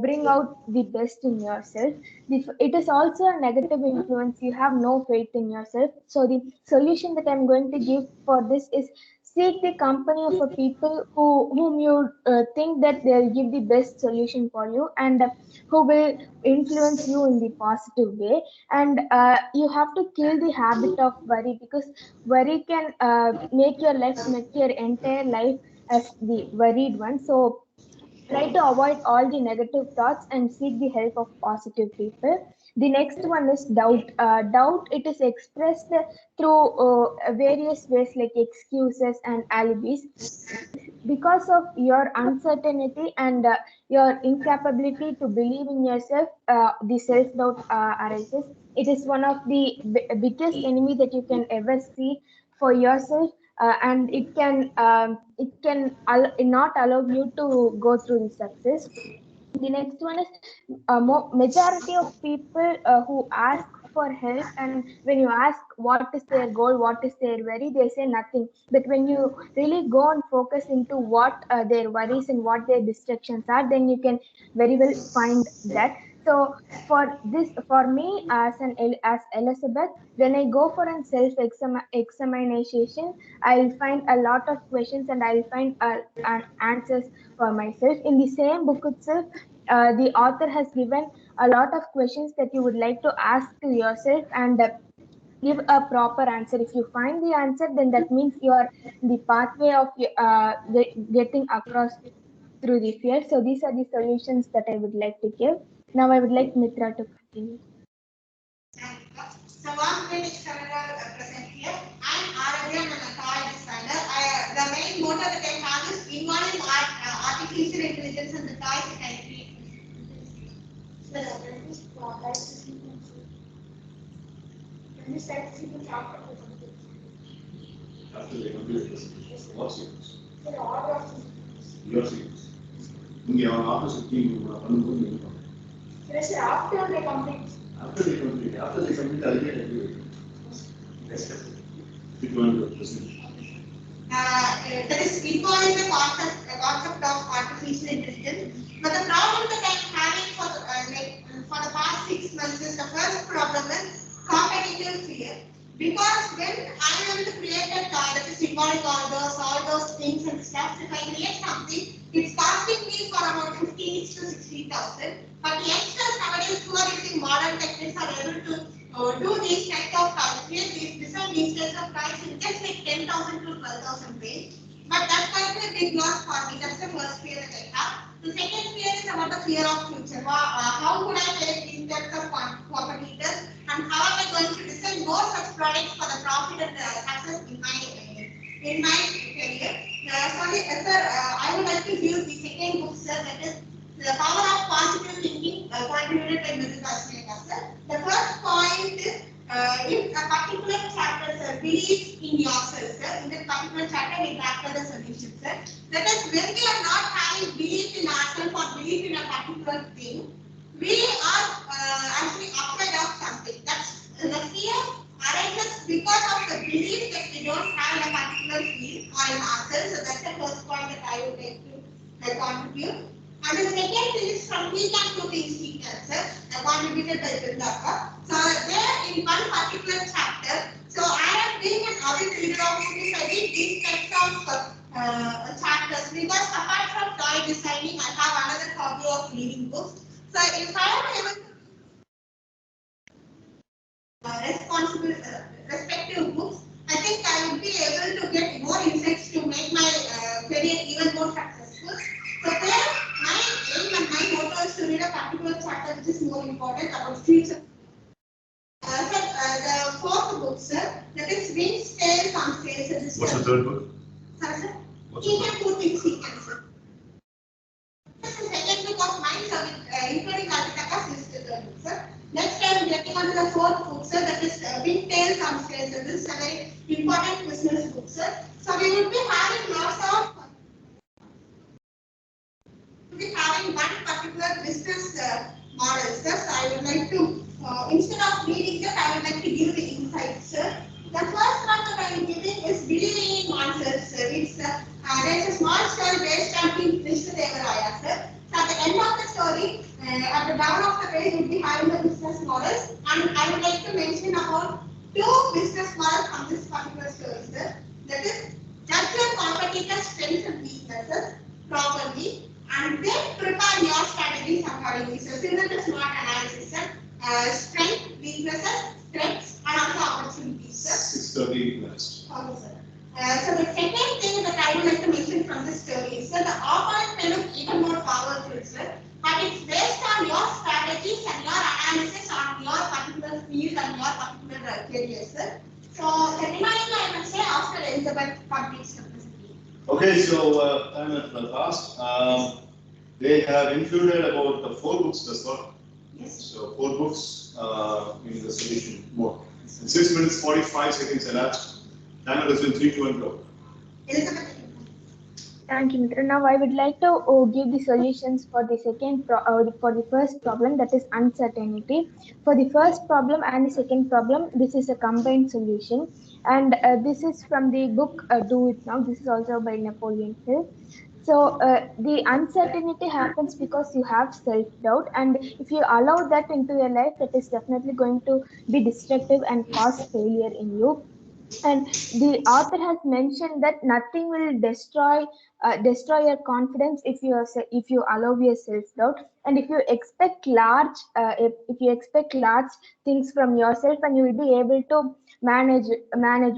bring out the best in yourself. It is also a negative influence. You have no faith in yourself. So the solution that I'm going to give for this is seek the company of a people whom you think that they'll give the best solution for you, and who will influence you in the positive way. And you have to kill the habit of worry, because worry can make your entire life as the worried one. So try to avoid all the negative thoughts and seek the help of positive people. The next one is doubt. Doubt, it is expressed through various ways like excuses and alibis. Because of your uncertainty and your incapability to believe in yourself, the self doubt arises. It is one of the biggest enemy that you can ever see for yourself, and it can not allow you to go through the success. The next one is majority of people who ask for help, and when you ask what is their goal, what is their worry, they say nothing. But when you really go and focus into what their worries and what their distractions are, then you can very well find that. So for this, for me as as Elizabeth, when I go for a self examination, I'll find a lot of questions, and I'll find an answers for myself. In the same book itself, the author has given a lot of questions that you would like to ask to yourself, and give a proper answer. If you find the answer, then that means you are the pathway of getting across through the fear. So these are the solutions that I would like to give. Now I would like Mitra to continue. So I'm going to present here. I'm Aradhya, I'm a toy designer. The main motto that I have is involving artificial intelligence and the toys that I create. When you said people talk about something, After they complete this, what's yours? the order of Yours is. இங்கே அவன் office பண்ணும்போது நீங்க yes, sir, after they complete. after they complete அதுக்கே if you want to present. That is involving the concept of artificial intelligence. But the problem that I'm having for the past 6 months is the first problem is competitive fear. Because when I am to create a toy that is involving all those things and stuff, if I create something, it's costing me for about 15 to 60,000. But the youngsters nowadays who are using modern techniques are able to do these type of toys, design these types of toys in just like 10,000 to 12,000 range. But that's going to be a big loss for me. That's the first fear that I have. The second fear is about the fear of future. How would I face these types of competitors, and how am I going to design more such products for the profit and success in my career? Sorry, sir, I would like to use the second book, sir, that is The Power of Positive Thinking, contributed by Mrs. Asmita, sir. The first point is, if a particular chapter, sir, believe in yourself, sir. In that particular chapter, we factor the solution, sir. That is, when we are not having belief in ourselves or belief in a particular thing, we are actually afraid of something. That's the fear arises because of the belief that we don't have in a particular field or in ourselves. So that's the first point that I would like to contribute. And the second thing is from Think and Grow Rich, sir, contributed by Vrinda. So there in one particular chapter, so I am being an avid reader of books. I read these types of chapters because apart from toy designing, I have another hobby of reading books. So if I am able to responsible, respective books, I think I would be able to get more insights to make my career even more successful. So there, my aim and my motto is to read a particular chapter which is more important about future. The fourth book, sir, that is Wings, Tails, on Scales. What's the third book? Sorry, sir? What's He the can third? put things he can, sir. The second book of mine, sir, including Aditaka's is the third book, sir. Next time, getting on to the fourth book, sir, that is Big Tales on Scales. This is a very important business book, sir. So we will be having lots of one particular business model, sir. So I would like to, instead of reading that, I would like to give the insights, sir. The first one that I am giving is believing in oneself, sir. It's there's a small story based on King Krishnadevaraya, sir. So at the end of the story, at the down of the page, we'll be having the business models, and I would like to mention about two business models from this particular story, sir. That is, judge your competitor's strengths and weaknesses properly, and then prepare your strategies accordingly. So similar to SWOT analysis, sir. Strength, weaknesses, threats, and also opportunities, sir. 6:30 last. Okay, sir. So the second thing that I would like to mention from this story is that the opponent may look even more powerful, sir, but it's based on your strategies and your analysis on your particular field and your particular career, sir. So the remaining I will say after Elizabeth completes the presentation. Okay, so time has passed. They have included about 4 books thus far. Yes. So 4 books in the solution mode. And 6 minutes 45 seconds elapsed. Timer has been 3, 2, and go. Elizabeth. Thank you, Mitra. Now I would like to give the solutions for the for the first problem, that is uncertainty. For the first problem and the second problem, this is a combined solution, and this is from the book Do It Now. This is also by Napoleon Hill. So the uncertainty happens because you have self-doubt, and if you allow that into your life, that is definitely going to be destructive and cause failure in you. And the author has mentioned that nothing will destroy your confidence if you allow your self doubt, and if you expect if you expect large things from yourself, and you will be able to manage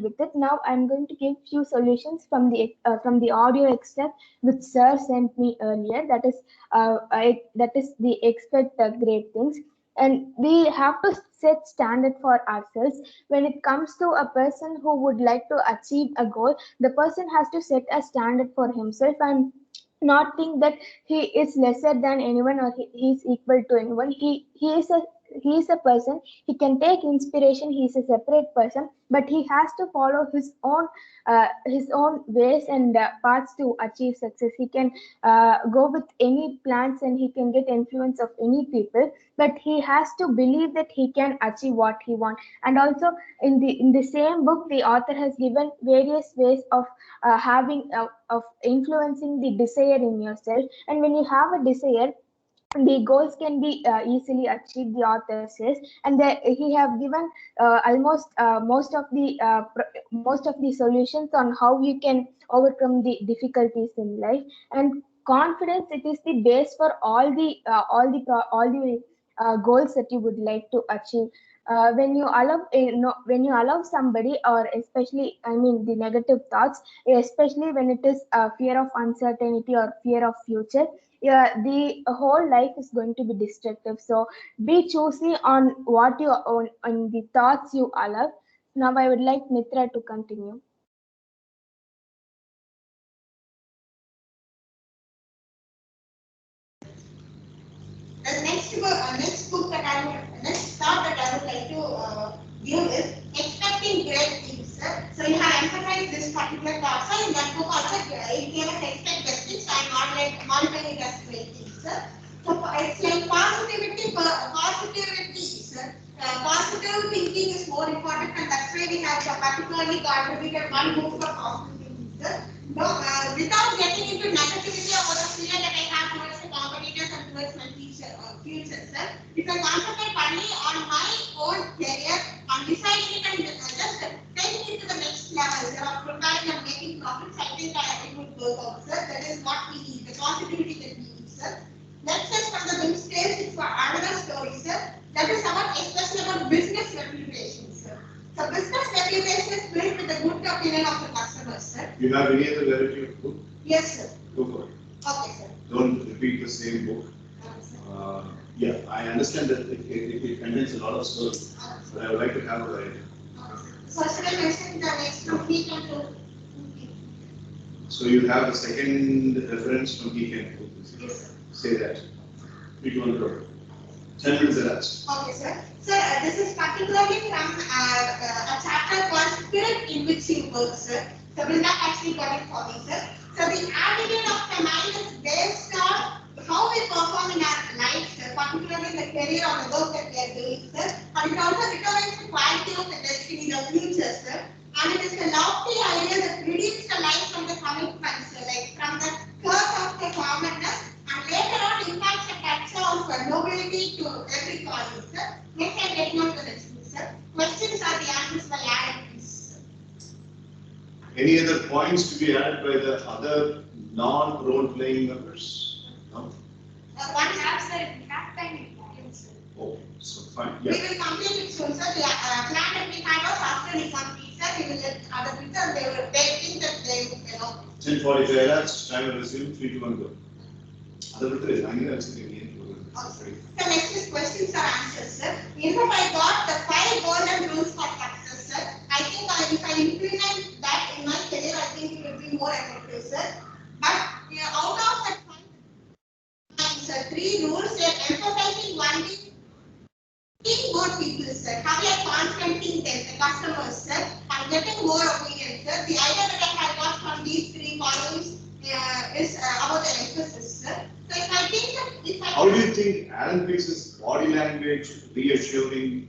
with it. Now I'm going to give few solutions from the audio extract which sir sent me earlier. That is the expect great things, and we have to set standard for ourselves. When it comes to a person who would like to achieve a goal, the person has to set a standard for himself and not think that he is lesser than anyone, or he is equal to anyone. He is a person. He can take inspiration. He is a separate person, but he has to follow his own ways and paths to achieve success. He can go with any plans, and he can get influence of any people, but he has to believe that he can achieve what he wants. And also in the same book, the author has given various ways of of influencing the desire in yourself. And when you have a desire, the goals can be easily achieved, the author says. And he have given almost most of the solutions on how you can overcome the difficulties in life. And confidence, it is the base for all the goals that you would like to achieve. When you allow somebody, or especially, I mean, the negative thoughts, especially when it is fear of uncertainty or fear of future, yeah, the whole life is going to be destructive. So be choosy on what you on the thoughts you allow. Now I would like Mitra to continue. The next book that next thought that I would like to give is expecting great things, sir. So you have emphasized this particular thought, sir. In that book also, it gave us expect great things. I am modifying it as great things, sir. So it's like positivity, sir. Positive thinking is more important, and that's why we have particularly contributed one book for positive thinking, sir. No, without getting into negativity about the fear that I have towards the competitors and towards my future, sir. If I concentrate only on my own career and deciding it and just taking it to the next level, sir, of preparing and making profits, I think it would work out, sir. That is what we need, the positivity that we need, sir. Next is from the BIM stage, it's for another story, sir. That is about, especially about business reputation. So business reputation is built with the good opinion of the customers, sir. You have any other variety of book? Yes, sir. Go for it. Okay, sir. Don't repeat the same book. Okay, sir. Yeah, I understand that it contains a lot of stories, but I would like to have a variety. So should I mention the next from Heat and Cook? So you have the second reference from Geek and Cook. Yes, sir. Say that. We do not go. 10 minutes elapsed. Okay, sir. Sir, this is particularly from a chapter called Spirit in which you work, sir. So will not actually got it for me, sir. So the attitude of the mind is based on how we perform in our life, sir, particularly in the career or the work that we are doing, sir. And it also determines the quality of the destiny, the future, sir. And it is a lofty idea that redeems the life from the commitment, sir, like from the curse of the commonness, and later on impacts a touch of nobility to every calling, sir. Next, I'm getting on to the next one, sir. Questions are the answers by Adam, please. Any other points to be added by the other non-role-playing members? No? One answer, we have time in time, sir. Okay, so fine. We Yeah. will complete it soon, sir. The plan that we had was after we complete, sir, we will let other people, they think that they, 10:45 elapsed. Time will resume. 3 to 1 go. Other people, I'm going to ask you again. So next is questions or answers, sir. If I got the 5 golden rules for success, sir, I think if I implement that in my career, I think it will be more effective, sir. But out of that 5, sir, 3 rules, they are emphasizing one thing. Getting more people, sir. Having a constant team, the customers, sir, and getting more opinions, sir. The idea that I have got from these 3 columns is about the emphasis, sir. So if I think that if I How do you think Alan Pace's body language reassuring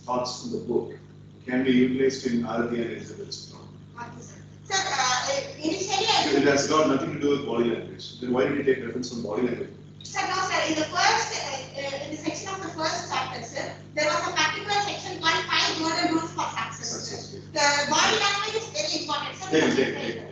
thoughts in the book can be utilized in Arati and Elizabeth's novel? Sir, initially It has got nothing to do with body language. Then why did you take reference from body language? Sir, no, sir. In the first, in the section of the first chapter, sir, there was a particular section called 5 golden rules for success. Sir. The body language is very important, sir.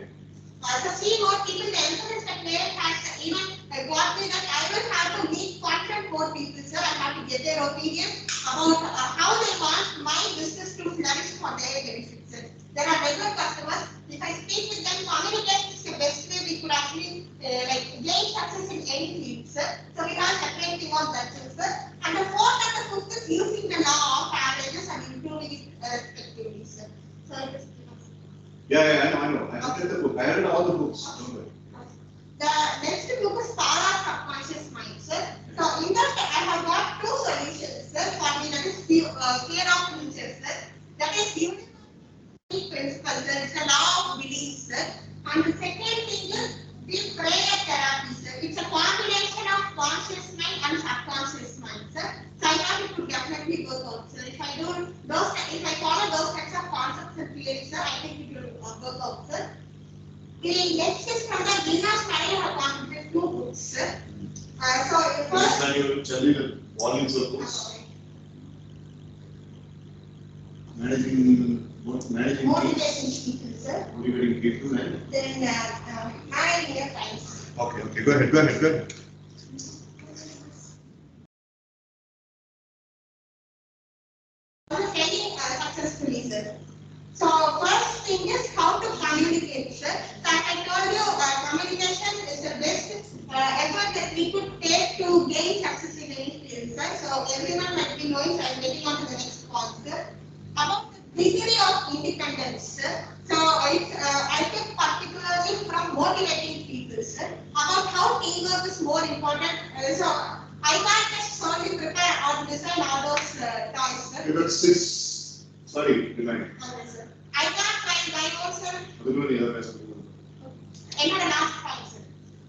So see more people, the emphasis that Mary has even got me that I will have to meet constant more people, sir. I have to get their opinion about how they want my business to flourish for their benefit, sir. There are regular customers. If I speak with them, communicate is the best way we could actually gain success in any field, sir. So we have separating on that, sir. And the 4th and the 5th is using the law of averages and improving it respectively, sir. So it is. Yeah, I know. I looked at the book. I read all the books. Don't worry. The next book is Power of Subconscious Mind, sir. So in that I have got 2 solutions, sir, for me, that is fear of future, sir. That is universal principle, sir. It's a law of belief, sir. And the second thing is the prayer therapy, sir. It's a combination of conscious mind and subconscious mind, sir. So I thought it would definitely work out, sir. If I follow those types of concepts and theories, sir, I think it will work out, sir. The next is from the Venus Style have contributed 2 books, sir. So first, Can you tell me the volumes of books? Managing teams, motivation people, sir. motivating people, and Then managing your times. okay. Go ahead. Selling successfully, sir. So first thing is how to communicate, sir. So as I told you, communication is the best effort that we could take to gain success in any field, sir. So everyone might be knowing, so I'm getting on to the next point, sir. About the degree of independence, sir. So I took particularly from motivating people, sir. About how teamwork is more important. So I can't just solely prepare or design all those toys, sir. Okay, that's 6. Sorry, remind. Okay, sir. I can't find my own, sir. Another Last point, sir.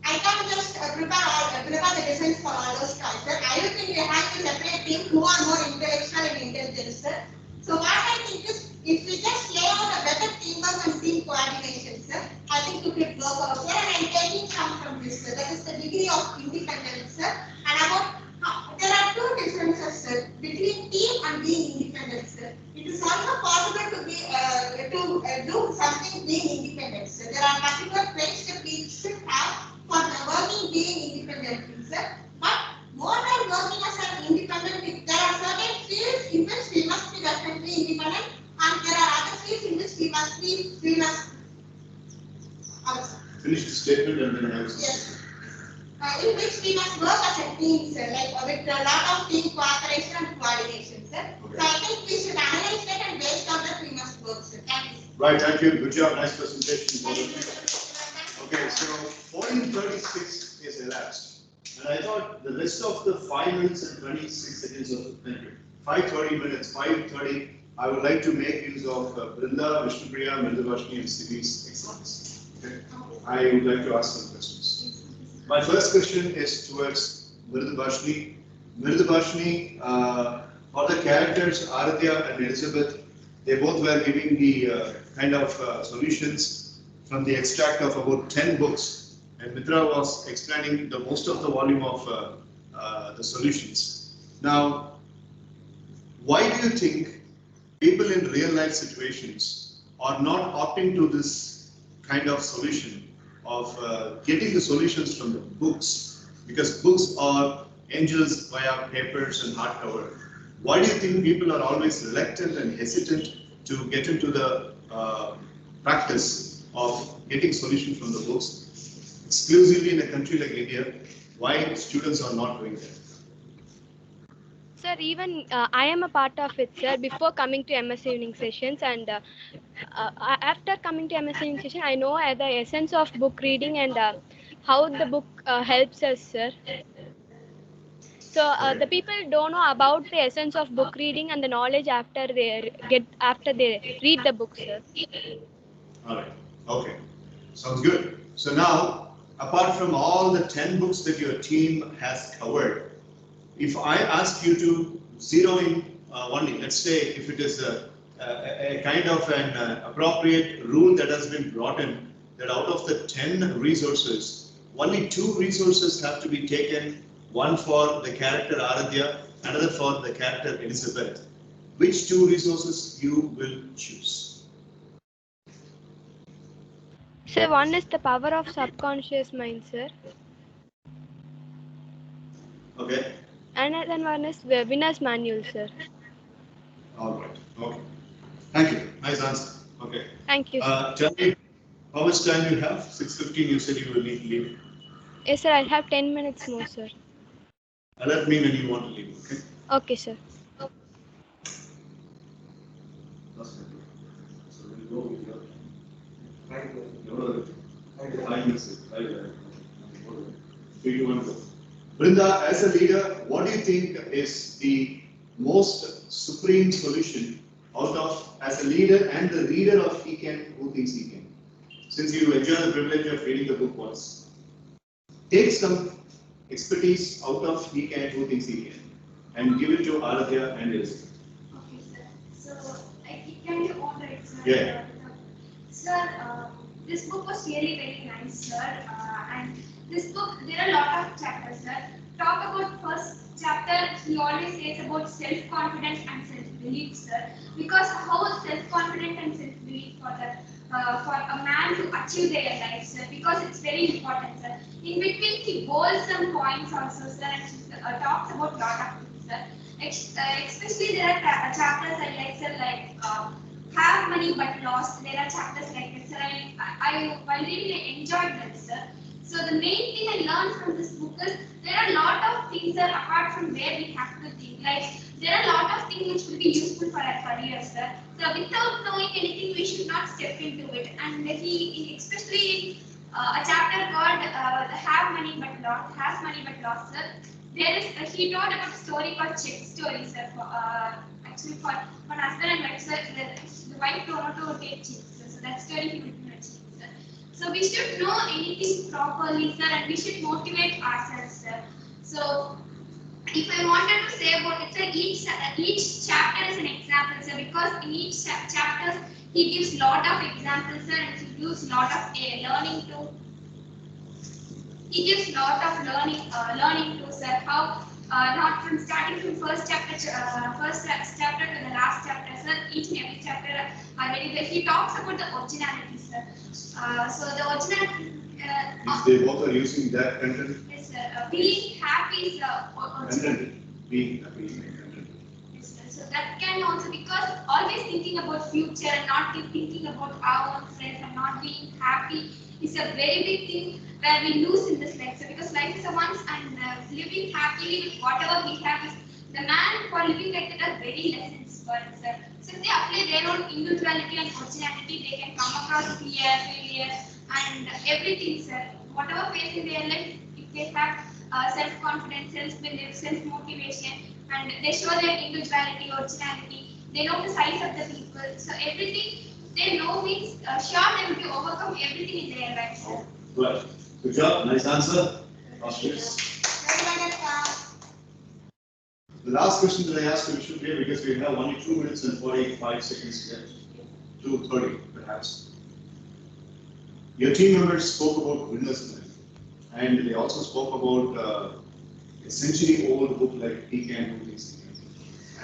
I can't just prepare the designs for all those toys, sir. I will think we have to separate teams who are more intellectual and intelligent, sir. So what I think is, if we just lay out a better teamwork and team coordination, sir, I think it will work out, sir. And I'm taking some from this, sir. That is the degree of independence, sir. And about there are 2 differences, sir, between team and being independent, sir. It is also possible to be do something being independent, sir. There are particular traits that we should have for working being independent, sir. But more than working as an independent, there are certain fields in which we must be definitely independent, activities in which we must Finish the statement and then I will. yes. In which we must work as a team, sir, like with a lot of team cooperation and coordination, sir. Okay. So I think we should analyze that and based on that we must work, sir. Thank you. Right, thank you. Good job. Nice presentation. Thank you. Okay, so 14:36 is elapsed. And I thought the rest of the 5 minutes and 26 seconds of thank you. 5:30 minutes, 5:30. I would like to make use of Brinda, Vishnupriya, Mridubhashini, and Siddhi's excellence. Okay? I would like to ask some questions. My first question is towards Mridubhashini. Mridubhashini, for the characters Aradhya and Elizabeth, they both were giving the kind of solutions from the extract of about 10 books, and Mitra was explaining the most of the volume of the solutions. Now, why do you think people in real life situations are not opting to this kind of solution of getting the solutions from the books? Because books are angels via papers and hardcover. Why do you think people are always reluctant and hesitant to get into the practice of getting solutions from the books, exclusively in a country like India? Why students are not doing that? Sir, even I am a part of it, sir, before coming to MS evening sessions, and after coming to MS evening session, I know the essence of book reading and how the book helps us, sir. So the people don't know about the essence of book reading and the knowledge after they read the book, sir. All right. Okay. Sounds good. So now, apart from all the 10 books that your team has covered, if I ask you to zero in only, let's say if it is a kind of an appropriate rule that has been brought in, that out of the 10 resources, only 2 resources have to be taken, one for the character Aradhya, another for the character Elizabeth. Which 2 resources you will choose? Sir, one is the power of subconscious mind, sir. Okay. And then one is Winner's Manual, sir. All right. Okay. Thank you. Nice answer. Okay. Thank you, sir. Tell me, how much time you have? 6:15. You said you will need to leave. Yes, sir. I have 10 minutes more, sir. Alert me when you want to leave. Okay. Okay, sir. So we'll go with your time is Brinda, as a leader, what do you think is the most supreme solution out of, as a leader and the reader of He Can, Who Thinks He Can? Since you enjoy the privilege of reading the book once, take some expertise out of He Can, Who Thinks He Can and give it to Aradhya and Elizabeth. Okay, sir. So, can you order it, sir? Yeah. Sir, this book was really very nice, sir. And this book, there are a lot of chapters, sir. Talk about first chapter, he always says about self-confidence and self-belief, sir. Because how self-confident and self-belief for a man to achieve their life, sir. Because it's very important, sir. In between, he bolds some points also, sir, and talks about lot of things, sir. Especially there are chapters I like, sir, like have money but lost. There are chapters like that, sir. I really enjoyed that, sir. So the main thing I learned from this book is there are a lot of things, sir, apart from where we have to think. Like there are a lot of things which will be useful for our career, sir. So without knowing anything, we should not step into it. And he especially in a chapter called Have Money But Lost, Has Money But Lost, sir. There is he told about a story called Check Story, sir. Actually, for one husband and wife, sir, the wife don't want to take checks, sir. So that story he would do, sir. So we should know anything properly, sir, and we should motivate ourselves, sir. So if I wanted to say about it, sir, each chapter is an example, sir, because in each chapter he gives lot of examples, sir, and he gives lot of learning to. He gives lot of learning to, sir, how not from starting from first chapter to the last chapter, sir. Each and every chapter are very good. He talks about the originality, sir. So the originality. If they both are using that content. Yes, sir. Being happy is Content. Being happy. Content. Yes, sir. So that can also, because always thinking about future and not thinking about our own friends and not being happy is a very big thing where we lose in this life. So because life is a once, and living happily with whatever we have is the man for living like that are very less in this world, sir. So if they apply their own individuality and originality, they can come across fear, failure, and everything, sir. Whatever phase in their life, if they have self-confidence, self-belief, self-motivation, and they show their individuality, originality, they know the size of the people. So everything they know means sure they will be overcome everything in their life, sir. Right. Good job. Nice answer. Last question. The last question that I asked you, we should hear because we have only 2 minutes and 45 seconds left. 2:30 perhaps. Your team members spoke about winner's life, and they also spoke about a century-old book like He Can Do Things Again.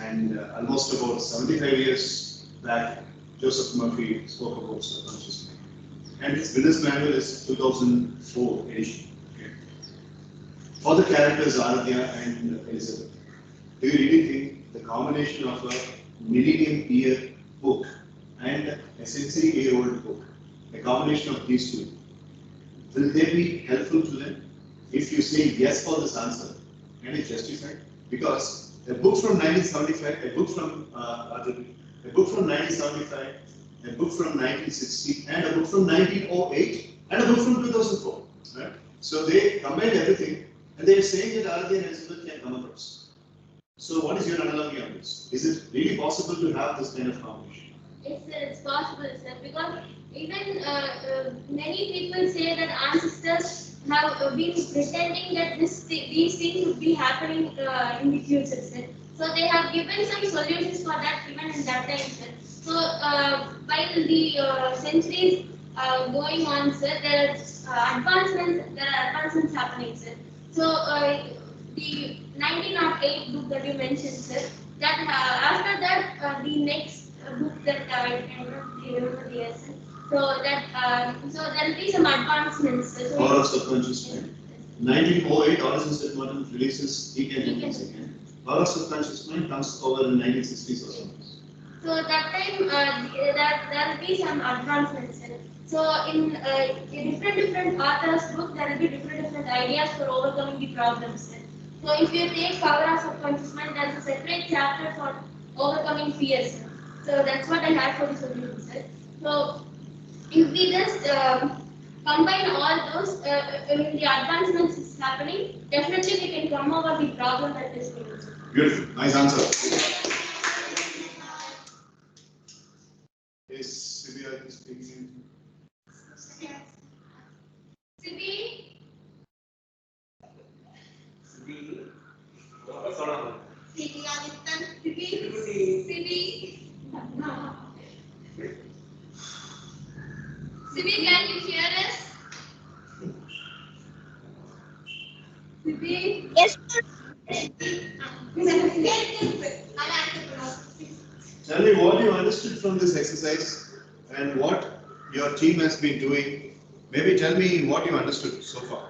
And almost about 75 years back, Joseph Murphy spoke about subconscious mind. And his winner's manual is 2004 edition. Okay. For the characters Aradhya and Elizabeth, do you really think the combination of a millennium-year book and a century-year-old book, a combination of these two, will they be helpful to them? If you say yes for this answer, can it justify? Because a book from 1975, a book from 1975, a book from 1960, and a book from 1908, and a book from 2004. Right? So they combined everything, and they are saying that Aradhya and Elizabeth can come across. So what is your analogy on this? Is it really possible to have this kind of combination? Yes, sir, it's possible, sir, because even many people say that ancestors have been pretending that these things would be happening in the future, sir. So they have given some solutions for that even in that time, sir. So while the centuries going on, sir, there are advancements happening, sir. So the 1908 book that you mentioned, sir, that after that the next book that I cannot remember the year, sir. So that so there will be some advancements, sir. So Power of subconscious mind. 1908, Orison St. Martin releases He Can Do Things Again. Power of subconscious mind comes over in 1960s or something. So that time there will be some advancements, sir. So in different authors' book, there will be different ideas for overcoming the problems, sir. So if you take Power of Subconscious Mind, there is a separate chapter for overcoming fears, sir. So that's what I have for the solution, sir. So if we just combine all those, when the advancements is happening, definitely we can come over the problem that is facing, sir. Beautiful. Nice answer. Is Sibia speaking? Sibi, Adityan, Sibi. Sibi, can you hear us? Sibi? Yes, Tell me what you understood from this exercise and what your team has been doing. Maybe tell me what you understood so far.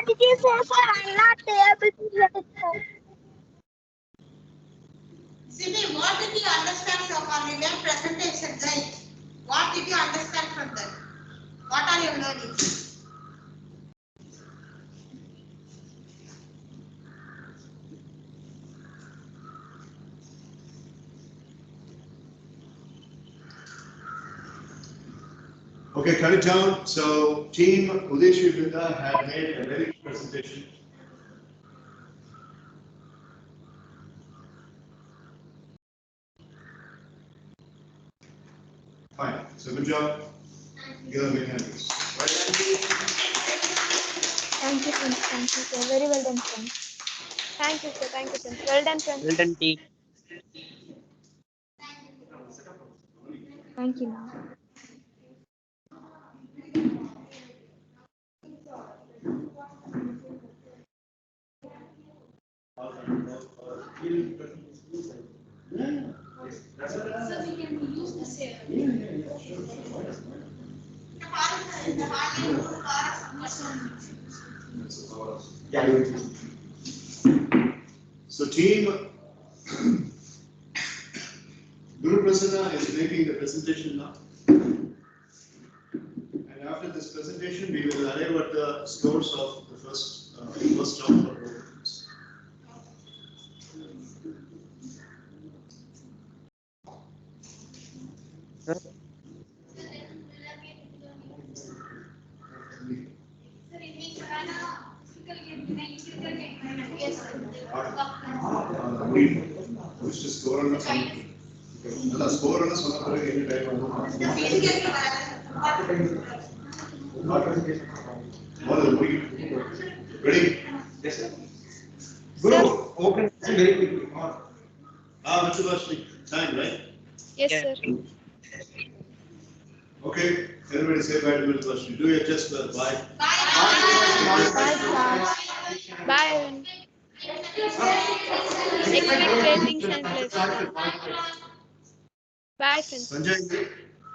what did you say, sir? I'm not able to hear it, sir. Sibi, what did you understand so far? We made presentation, right? What did you understand from that? What are your learnings? Okay, cut it down. So, team Udeshi Vrinda had made a very good presentation. Fine. So, good job. Give them a big hand, please. Thank you, friends. Thank you, sir. Very well done, friends. Thank you, sir. Thank you, sir. Well done, friends. Well done, team. Thank you, now. So we can use the same. Yeah, So team, Guru Prasanna is making the presentation now. And after this presentation, we will arrive at the scores of the first round of programs. Sir, Which is score on the score on the any time. Ready? Yes, sir. Guru, open very quickly. Mr. Bashmi, time, right? Yes, yes. sir. Okay, everybody say bye to Mr. Bashmi. Do your just well. Bye. Bye, sir. Bye, everyone. Expect great things and blessings. Bye, friends. Sanjay,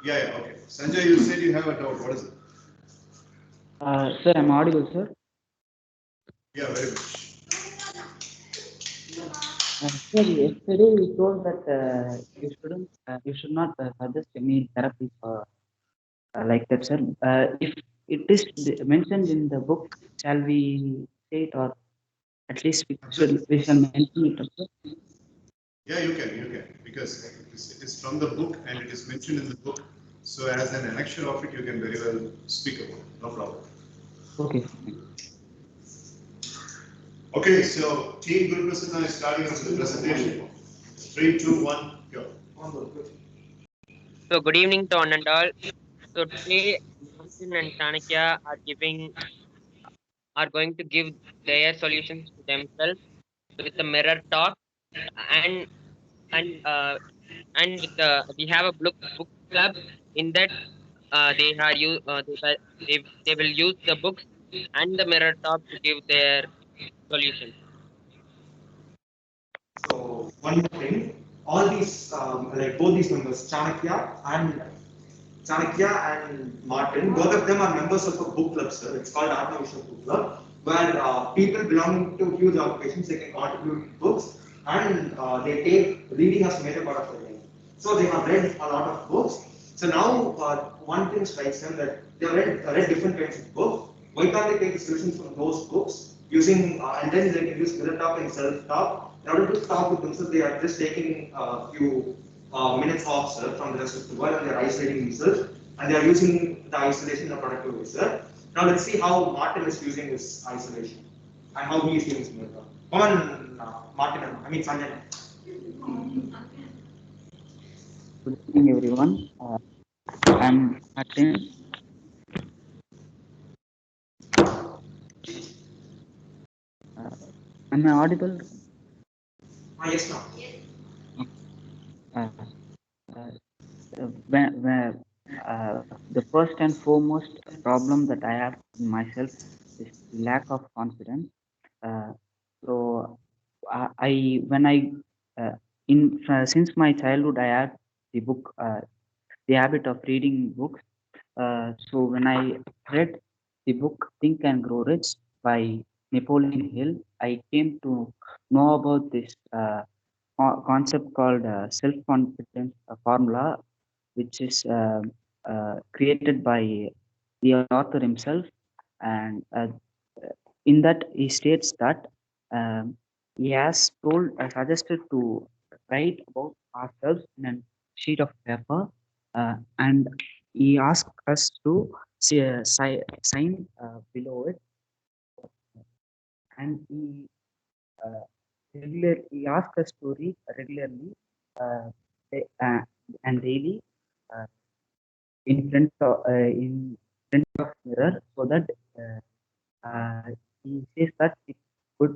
yeah, okay. Sanjay, you said you have a doubt. What is it? Sir, I'm audible, sir. Yeah, very much. Sir, yesterday you told that you should not suggest any therapy for like that, sir. If it is mentioned in the book, shall we say it, or at least we shall mention it, sir? Yeah, you can, because it is from the book and it is mentioned in the book. So as an annexure of it, you can very well speak about it. No problem. Okay. Okay, so Team Guru Prasanna is starting with the presentation. 3, 2, 1, go. So good evening to one and all. So today Martin and Chanakya are going to give their solutions to themselves with the mirror talk, and and uh, and we have a book club. In that they will use the books and the mirror talk to give their solution. So one more thing, all these like both these members, Chanakya and Martin, both of them are members of a book club, sir. It's called Atmavishwa Book Club, where people belonging to huge occupations, they can contribute books, and they take reading as a major part of their life. So they have read a lot of books. So now one thing strikes them that they have read different kinds of books. Why can't they take the solutions from those books using, and then they can use mirror talk and self-talk. In order to talk with themselves, they are just taking a few minutes off, sir, from the rest of the world, and they are isolating themselves, and they are using the isolation in a productive way, sir. Now let's see how Martin is using this isolation and how he is using this mirror talk. Come on, Martin, Sanjay. Good evening, everyone. I'm Martin. Am I audible? Yes, ma'am. The first and foremost problem that I have in myself is lack of confidence. So I when I in since my childhood I had the habit of reading books. So when I read the book Think and Grow Rich by Napoleon Hill, I came to know about this concept called self-confidence formula, which is created by the author himself. And in that, he states that he has suggested to write about ourselves in a sheet of paper, and he asked us to sign below it, and uh, he asked us to read regularly uh, and daily, uh, in front of mirror, so that uh, he says that it could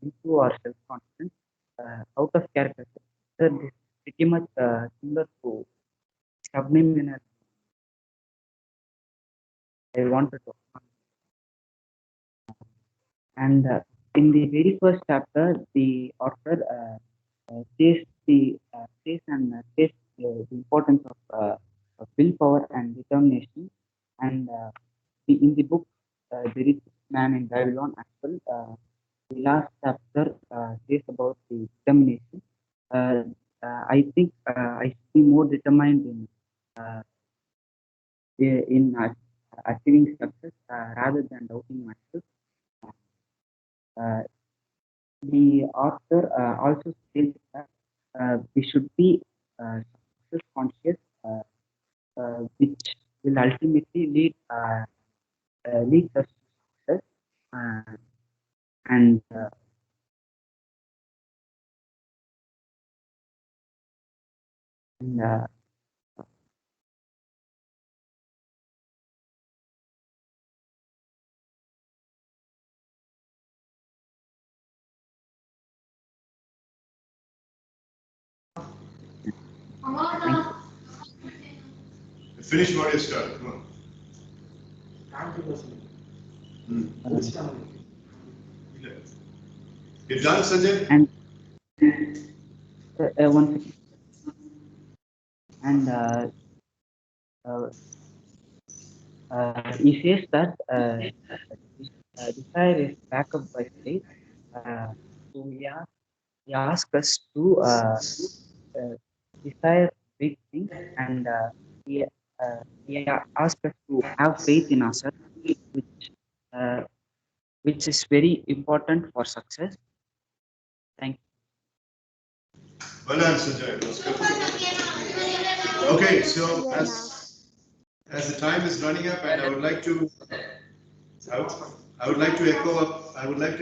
improve our self confidence out of character. So this is pretty much similar to subliminal. I wanted to, and in the very first chapter, the author says the importance of willpower and determination. And in the book, there is man in Babylon as well. the last chapter says about the determination. Uh, I think I should be more determined uh, in achieving success rather than doubting myself. Uh, the author also states that we should be success conscious, which will ultimately lead us to success. Uh, and and thank you. Finish what you started. Come on. You're done, Sanjay? And one second. And he says that desire is backed up by faith. So he asks us to uh, desire big things, and he asks us to have faith in ourselves, which uh, which is very important for success. Thank you. Well done, Sanjay. That's good. Okay, so as the time is running up, and I would like to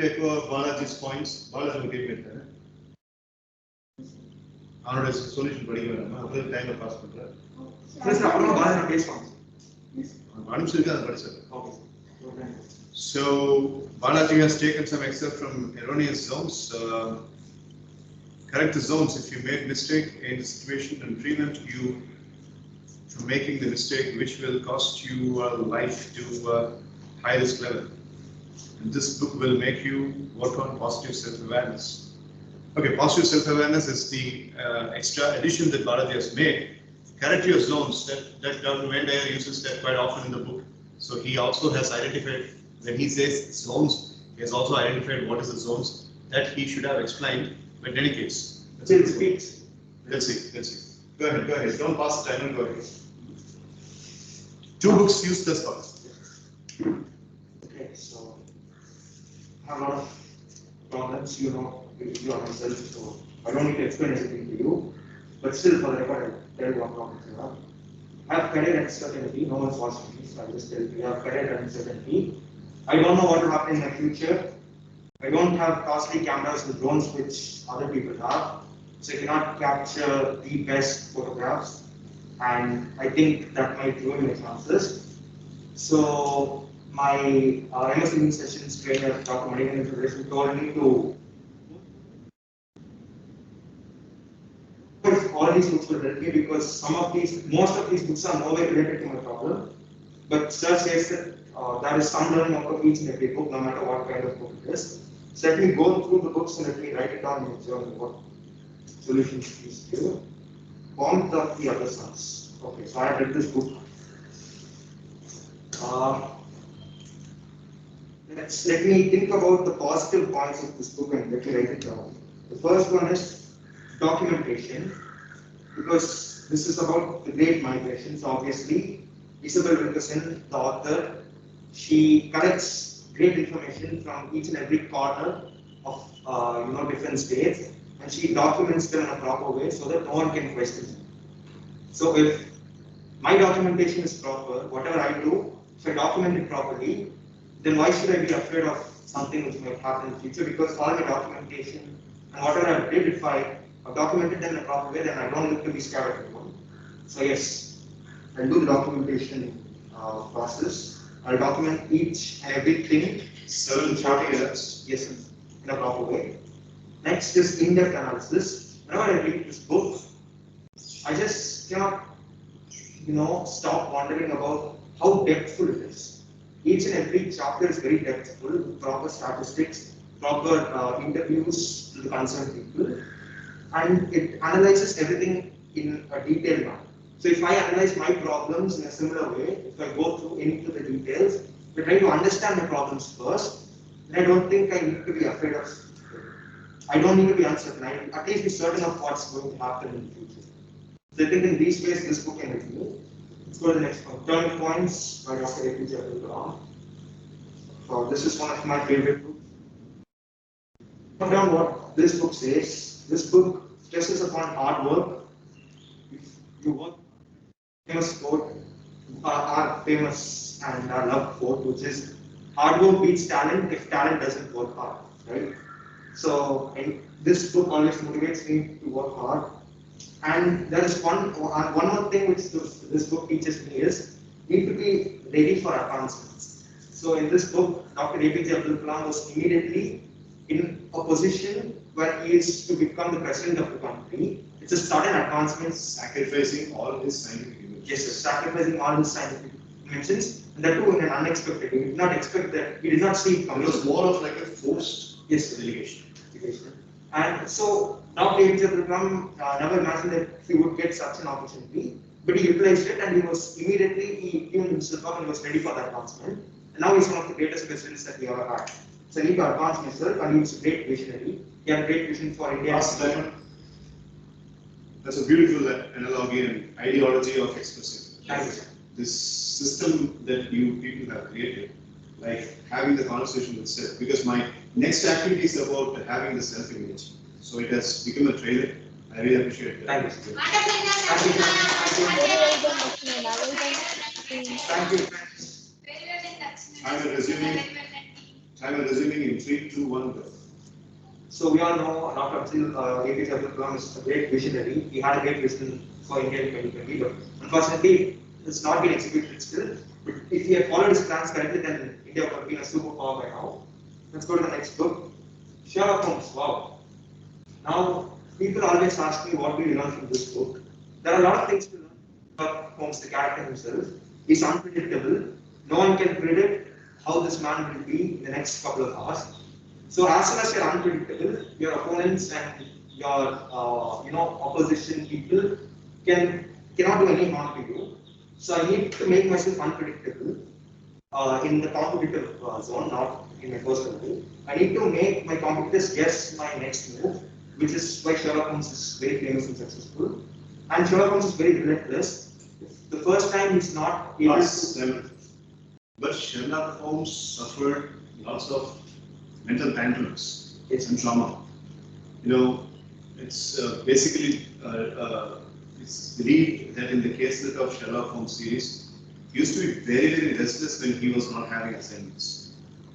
echo Balaji's points. Balaji will give it. அவனோட solution படிக்க வேண்டாமா அப்படியே டைம்ல pass பண்றேன் sir அப்புறம் பாலாஜி பேசுவாங்க அனுப்பிச்சிருக்கேன் அதை படிச்சேன் So Balaji has taken some excerpt from erroneous zones. Correct the zones if you made mistake in the situation and prevent you from making the mistake which will cost you life to high risk level. And this book will make you work on positive self-awareness. Okay, positive self-awareness is the extra addition that Balaji has made. Correct your zones, that Dr. Vendayer uses that quite often in the book. So he also has identified, when he says zones, he has also identified what is the zones that he should have explained. But in any case, let's see. Go ahead. Don't pass the time and go ahead. 2 books used thus far. Okay, so I have a lot of problems, you are myself, so I don't need to explain everything to you. But still, for the record, I'll tell you what problems you have. I have career uncertainty, no one's watching me, so I'll just tell you, I have career uncertainty. I don't know what will happen in my future. I don't have costly cameras with drones which other people have, so I cannot capture the best photographs, and I think that might ruin my chances. So my MS Evening Sessions trainer, Dr. Manikandan, told me to all these books will help me because most of these books are nowhere related to my problem. But Sir says that there is some learning out of each and every book, no matter what kind of book it is. So let me go through the books and let me write it down in journal what solutions these give. Warmth of the Other Suns. Okay, so I have read this book. Let me think about the positive points of this book and let me write it down. The first one is documentation, because this is about the Great Migration. So obviously, Isabel Wilkerson, the author, she collects great information from each and every corner of different states, and she documents them in a proper way so that no one can question them. So if my documentation is proper, whatever I do, if I document it properly, then why should I be afraid of something which might happen in the future? Because all my documentation and whatever I did, if I have documented them in a proper way, then I don't need to be scared of anyone. So yes, I'll do the documentation process. I'll document each and everything. 740 years. Yes, in a proper way. Next is in-depth analysis. Whenever I read this book, I just cannot, stop wondering about how depthful it is. Each and every chapter is very depthful, with proper statistics, proper interviews with the concerned people, and it analyzes everything in a detailed manner. So if I analyze my problems in a similar way, if I go into the details, I try to understand my problems first, then I don't think I need to be afraid of. I don't need to be uncertain. I at least be certain of what's going to happen in the future. So I think in these ways this book can help me. Let's go to the next one. Turning Points by Dr. APJ Abdul Kalam. So this is one of my favorite books. Note down what this book says. This book stresses upon hard work. If you work, famous quote, our famous and our loved quote, which is hard work beats talent if talent doesn't work hard, right? So this book always motivates me to work hard. And there is one more thing which this book teaches me is need to be ready for advancements. So in this book, Dr. APJ Abdul Kalam was immediately in a position where he is to become the president of the country. It's a sudden advancement. Sacrificing all his scientific inventions. Yes, sir, sacrificing all his scientific inventions, and that too in an unexpected way. He did not expect that. He did not see it coming. It was more of like a forced delegation. And so Dr. APJ Abdul Kalam never imagined that he would get such an opportunity, but he utilized it, and he tuned himself up and was ready for that advancement. And now he's one of the greatest presidents that we ever had. So I need to advance myself, and he was a great visionary. He had a great vision for India. That's a beautiful analogy and ideology of expressing. Thank you, sir. This system that you people have created, like having the conversation with self, because my next activity is about having the self-image. So it has become a trailer. I really appreciate that. Thank you, sir. Thank you, thank you, friends. Time is resuming in 3, 2, 1, go. So we all know Dr. APJ Abdul Kalam is a great visionary. He had a great vision for India in 2020, but unfortunately, it's not been executed still. But if he had followed his plans correctly, then India would have been a superpower by now. Let's go to the next book. Sherlock Holmes. Wow. Now, people always ask me what do you learn from this book. There are a lot of things to learn. Sherlock Holmes, the character himself, is unpredictable. No one can predict how this man will be in the next couple of hours. So as soon as you're unpredictable, your opponents and your opposition people cannot do any harm to you. So I need to make myself unpredictable in the competitive zone, not in my personal way. I need to make my competitors guess my next move, which is why Sherlock Holmes is very famous and successful. And Sherlock Holmes is very relentless. The first time he's not able to. But Sherlock Holmes suffered lots of mental tantrums and trauma. You know, it's basically it's believed that in the case of Sherlock Holmes series, he used to be very, very restless when he was not having assignments.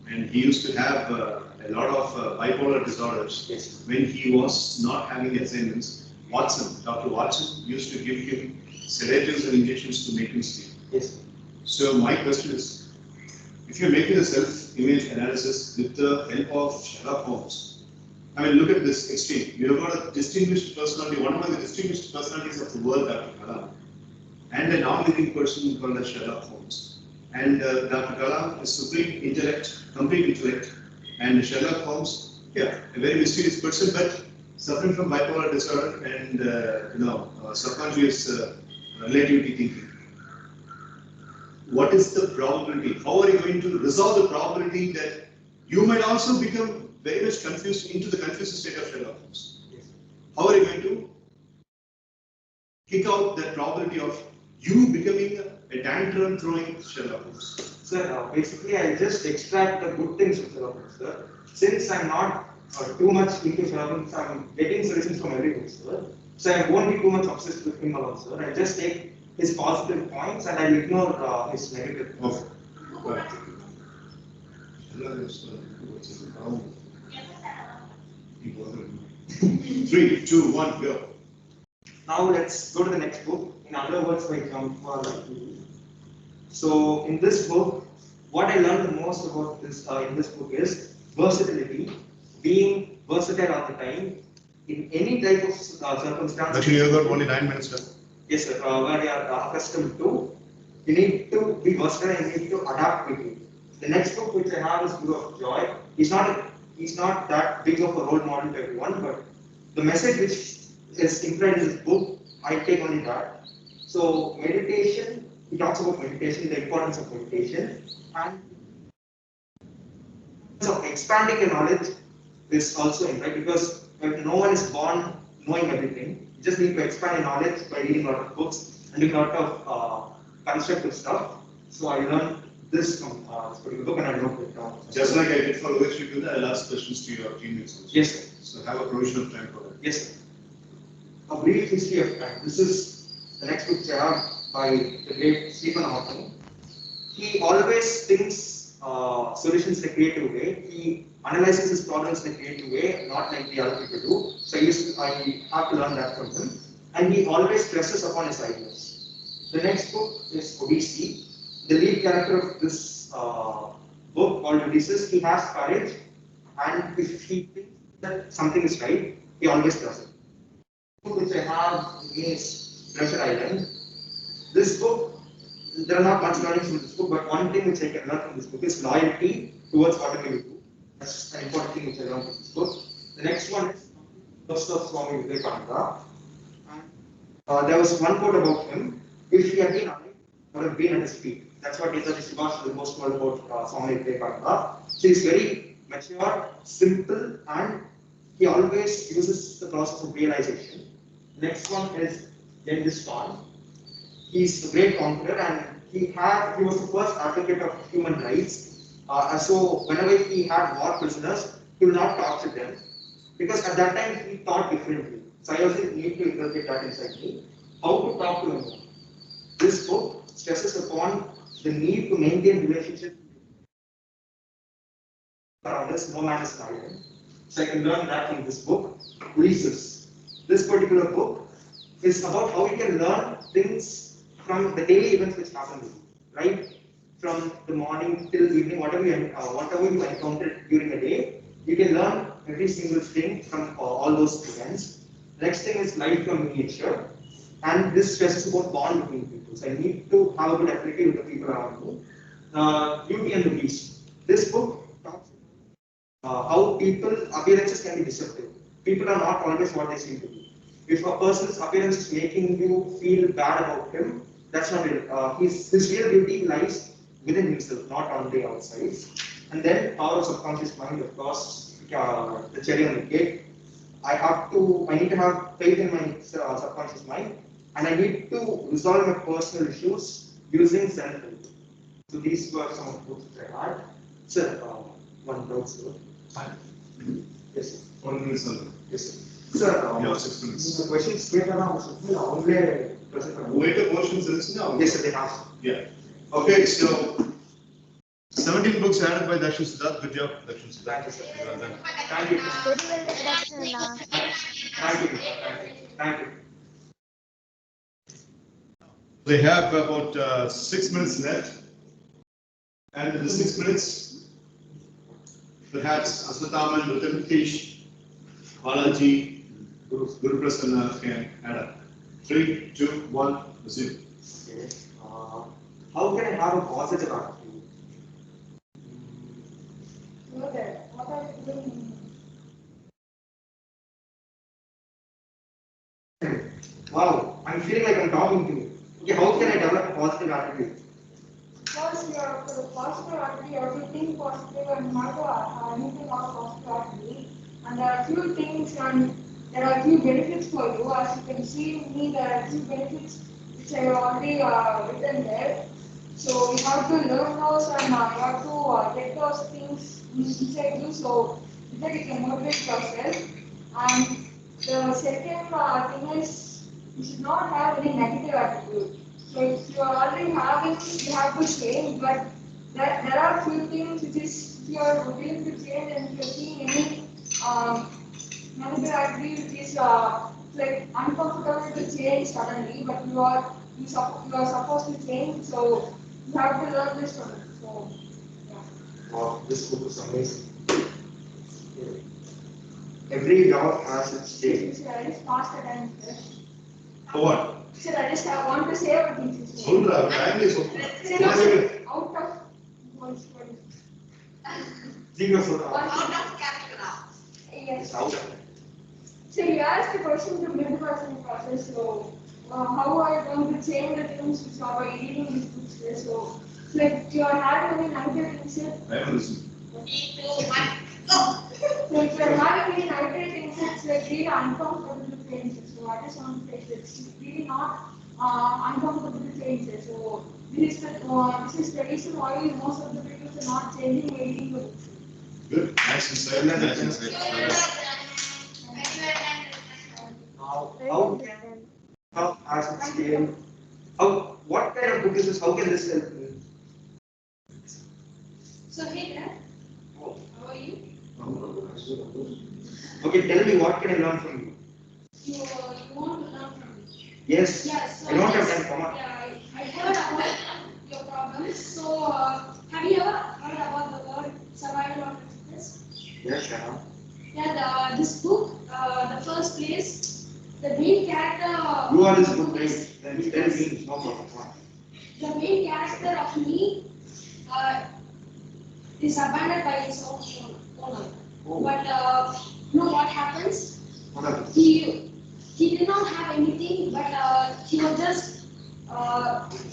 And he used to have a lot of bipolar disorders. Yes. When he was not having assignments. Dr. Watson used to give him sedatives and injections to make him sleep. Yes. So my question is, if you're making a self-image analysis with the help of Sherlock Holmes, I mean, look at this extreme. You've got a distinguished personality, one of the distinguished personalities of the world, Dr. Kalam, and a non-living person called as Sherlock Holmes. And Dr. Kalam is supreme intellect, complete intellect, and Sherlock Holmes, yeah, a very mysterious person, but suffering from bipolar disorder and subconscious relativity thinking. What is the probability? How are you going to resolve the probability that you might also become very much confused into the confused state of Sherlock Holmes? Yes. How are you going to kick out that probability of you becoming a tantrum throwing Sherlock Holmes? Sir, basically I just extract the good things from Sherlock Holmes, sir. Since I'm not too much into Sherlock Holmes, I'm getting solutions from everything, sir. So I won't be too much obsessed with him alone, sir. I just take his positive points and I ignore his negative points. Okay. Three, two, one, go. Now let's go to the next book. In other words, by Jhampa. So in this book, what I learned the most about this in this book is versatility, being versatile all the time in any type of circumstance. Actually, you've got only 9 minutes left. Yes, sir. Where you are accustomed to, you need to be versatile and you need to adapt quickly. The next book which I have is Guru of Joy. He's not that big of a role model to everyone, but the message which is implied in this book, I take only that. So meditation, he talks about meditation, the importance of meditation, and So expanding your knowledge is also in, right? Because no one is born knowing everything. You just need to expand your knowledge by reading a lot of books and doing a lot of constructive stuff. So I learned this from this particular book and I wrote it down. Just like I did for Udesh Shukla, I'll ask questions to your teammates also. Yes, sir. So have a provision of time for that. Yes, sir. A Brief History of Time. This is the next book I have by the great Stephen Hawking. He always thinks solutions in a creative way. He analyzes his problems in a creative way, not like the other people do. So I have to learn that from him. And he always stresses upon his ideas. The next book is Odyssey. The lead character of this book called Ulysses, he has courage, and if he thinks that something is right, he always does it. The book which I have is Treasure Island. This book, there are not much learnings from this book, but one thing which I can learn from this book is loyalty towards whatever you do. That's an important thing which I learned from this book. The next one is First of Swami Vivekananda. There was one quote about him: if he had been alive, he would have been at his feet. That's what Netaji Subhash the most told about Swami Vivekananda. So he's very mature, simple, and he always uses the process of realization. Next one is Genghis Khan. He's a great conqueror, and he was the first advocate of human rights. So whenever he had war prisoners, he will not torture them, because at that time he thought differently. So I also need to inculcate that inside me. How to talk to him. This book stresses upon the need to maintain relationships around us. No man is an island. So I can learn that from this book. Ulysses. This particular book is about how you can learn things from the daily events which happen to you, right? From the morning till evening, whatever you encounter during the day, you can learn every single thing from all those events. Next thing is life from miniature, and this stresses about bond between people. So I need to have a good affinity with the people around me. Beauty and the Beast. This book talks about how appearances can be deceptive. People are not always what they seem to be. If a person's appearance is making you feel bad about him, that's not it. His real beauty lies within himself, not on the outside. And then power of subconscious mind, of course, the cherry on the cake. I need to have faith in my subconscious mind, and I need to resolve my personal issues using self-help. So these were some of the books that I had. Sir, one doubt, sir. Yes, sir. 1 minute, sir. Yes, sir. Sir, You have 6 minutes. the question is clear now. Only Wait a portion is now. yes, sir, they have. Yeah. Okay, so 17 books added by Dakshin Siddharth. Good job, Dakshin Siddharth. Thank you, sir. Well done. Thank you. Very well introduction, Anna. Thank you. Thank you. They have about 6 minutes left. And in the 6 minutes, perhaps Aswatthama and Ruthankesh, Balaji, Guru Prasanna can add up. 3, 2, 1, resume. Okay. How can I have a positive attitude? What are you doing? Wow, I'm feeling like I'm talking to you. Okay, how can I develop a positive attitude? First, you have to positive attitude, you have to think positive and not to anything of positive attitude. And there are few things and there are few benefits for you. As you can see in me, there are few benefits which I have already written there. So you have to learn those and you have to get those things inside you so that you can motivate yourself. And the second thing is you should not have any negative attitude. So if you are already having, you have to change. But there are few things which is if you are willing to change and if you are seeing any negative attitude which is like uncomfortable to change suddenly, but you are supposed to change. So you have to learn this one. So yeah. Wow, this book is amazing. Okay. Every dog has its day. Sir, I just passed the time. Sir. For what? Sir, I just want to say one thing. Sir. Sundra, kindly Sir, out of voice. Zero soda. Out of character now. Yes. It's out of it. So you asked the question to mid-person process. So how are you going to change the things which are by reading these books? So like you are having any negative things? I am listening. 3, 2, 1, go! So if you're having any nitrate insects, like really uncomfortable to change it. So I just want to say this. It's really not uncomfortable to change it. So this is the reason why most of the people are not changing or eating the books. Good, nice insight, nice insight. Now, I how understand. as it scale, what kind of book is this? How can this help me? So hey there, Oh. how are you? Okay, tell me what can I learn from you? You want to learn from me? Yes, Yeah, so I don't have time, come on. Yeah, I heard about your problems. So have you ever heard about the word survival of the fittest? Yes, Shana. Yeah, this book, the first place, the main character. You are of this the book, book right? is- Then tell me, no problem. Come on. The main character of me is abandoned by his own owner. Oh. But you know what happens? What happened? He did not have anything, but he was just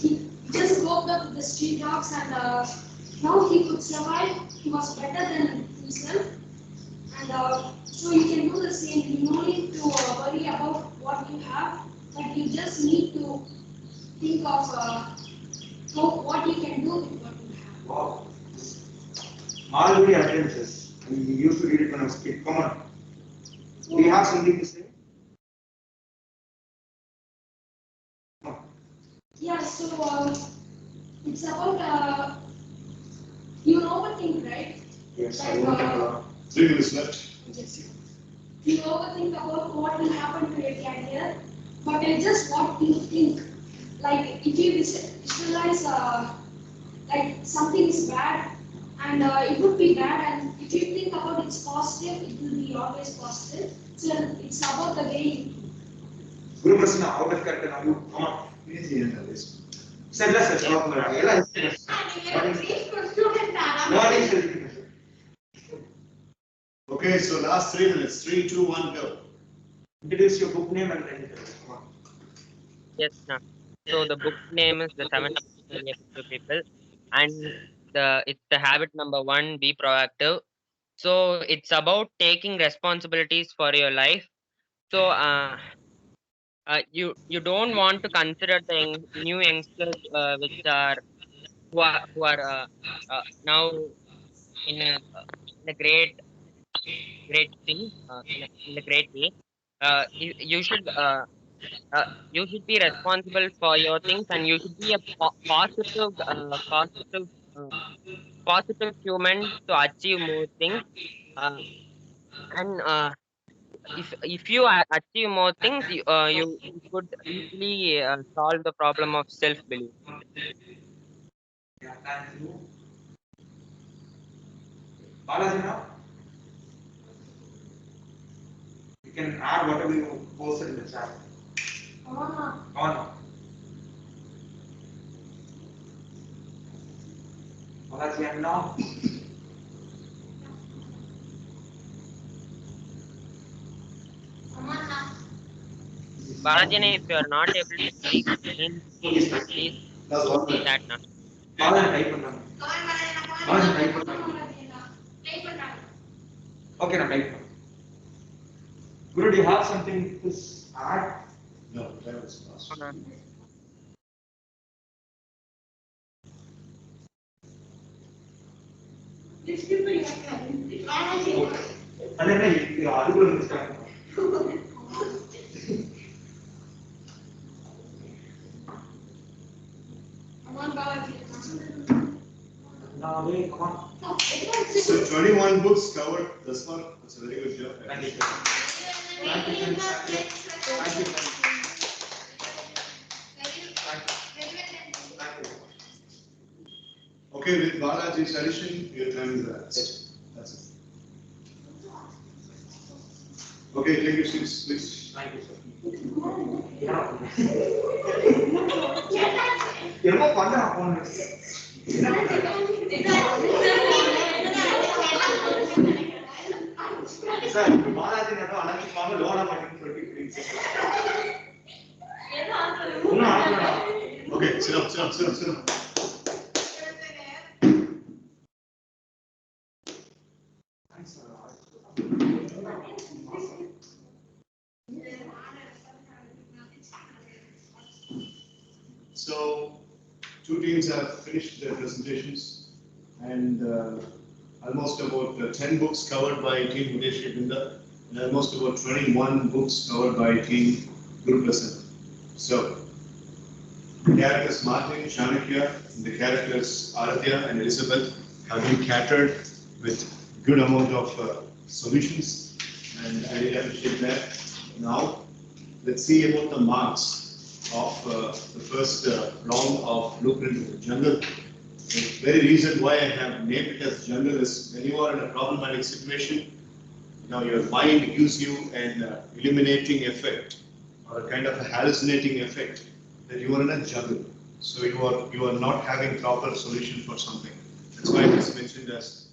he just coped up with the street dogs, and now he could survive. He was better than himself, and so you can do the same. You no need to worry about what you have, but you just need to think of what you can do with what you have. Wow. Malgudi Adventures. We used to read it when I was a kid. Come on. Do you have something to say? Come on. Yeah, so it's about you overthink, right? Yes, I Like, won't have a lot. 3 minutes left. you overthink about what will happen to your career, but it's just what you think. Like if you visualize like something is bad, and it would be bad, and if you think about it's positive, it will be always positive. So it's about the way you think. Guru Prasanna, out of character now. You come on. Send us a job. Okay, so last 3 minutes. 3, 2, 1, go. Introduce your book name and then come on. Yes, no. So the book name is The 7 Habits of Highly Effective People, and it's the habit number 1, be proactive. So it's about taking responsibilities for your life. So you don't want to consider the new youngsters which are who are now in a great thing in a great way. You should you should be responsible for your things, and you should be a uh, positive human to achieve more things. Uh, and if you achieve more things, you could easily solve the problem of self belief. Yeah, thank you. Balaji now? You can add whatever you posted in the chat. Come on. Balaji and now? Barajana, if you are not able to speak, please That's use 1 the minute. chat now. Balaji type பண்ணாங்க. Balaji type பண்ணாங்க. Okay, now type பண்ணாங்க. Guru, do you have something to add? No, that was fast. These people you have And then அதுக்குள்ள முடிச்சிட்டாங்க. Come on, Balaji. Now, come on. So 21 books covered thus far. That's a very good job. Thank you, sir. Thank you, friends. Thank you, friends. Thank you. Okay, with Balaji's addition, your time is elapsed. That's it. Okay, take your seats, please. Thank you, sir. என்னமோ பண்ணா போன sir Balaji நட அனந்திமாம லோனா மாட்டேன்னு சொல்லிட்டு Okay, sit up. So, two teams have finished their presentations, and almost about 10 books covered by Team Mudesh Binda, and almost about 21 books covered by Team Guru Prasanna. So, the characters Martin, Chanakya, the characters Aradhya and Elizabeth have been catered with good amount of solutions, and I really appreciate that. Now, let's see about the marks of the first round of Blueprint of the Jungle. The very reason why I have named it as jungle is when you are in a problematic situation, your mind gives you an illuminating effect or a kind of a hallucinating effect that you are in a jungle. So you are not having proper solution for something. That's why it is mentioned as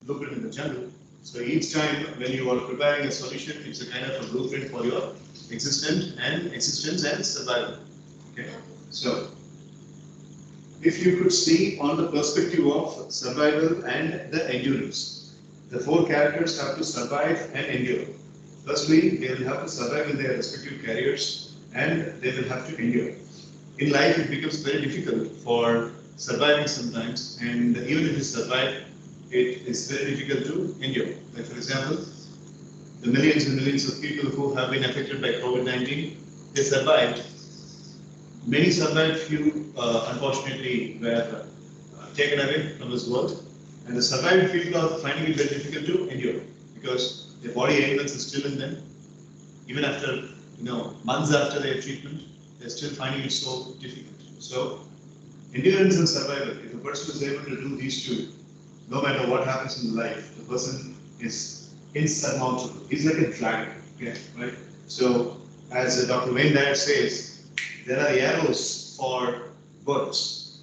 blueprint in the jungle. So each time when you are preparing a solution, it's a kind of a blueprint for your existence and survival. Okay. So if you could see on the perspective of survival and the endurance, the four characters have to survive and endure. Firstly, they will have to survive in their respective careers and they will have to endure. In life, it becomes very difficult for surviving sometimes, and even if you survive, it is very difficult to endure. Like for example, the millions and millions of people who have been affected by COVID-19, they survived. Many survived, few unfortunately were taken away from this world, and the survived people are finding it very difficult to endure because their body ailments are still in them. Even after months after their treatment, they're still finding it so difficult. So endurance and survival, if a person is able to do these two, no matter what happens in life, the person is insurmountable. He's like a dragon, okay, right? So as Dr. Wayne Dyer says, there are arrows for birds.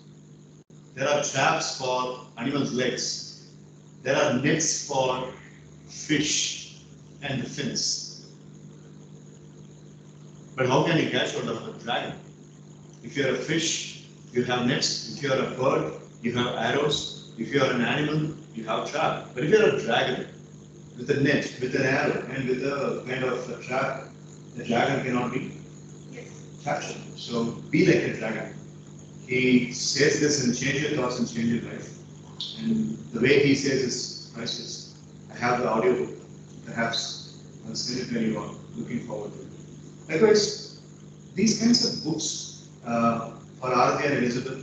There are traps for animals' legs. There are nets for fish and the fins. But how can you catch hold of a dragon? If you're a fish, you have nets. If you're a bird, you have arrows. If you're an animal, you have trap. But if you're a dragon, with a net, with an arrow, and with a kind of a trap, the dragon cannot be captured. So be like a dragon. He says this in Change Your Thoughts and Change Your Life. And the way he says is priceless. I have the audio book. Perhaps I'll send it when you are looking forward to it. Likewise, these kinds of books for Aradhya and Elizabeth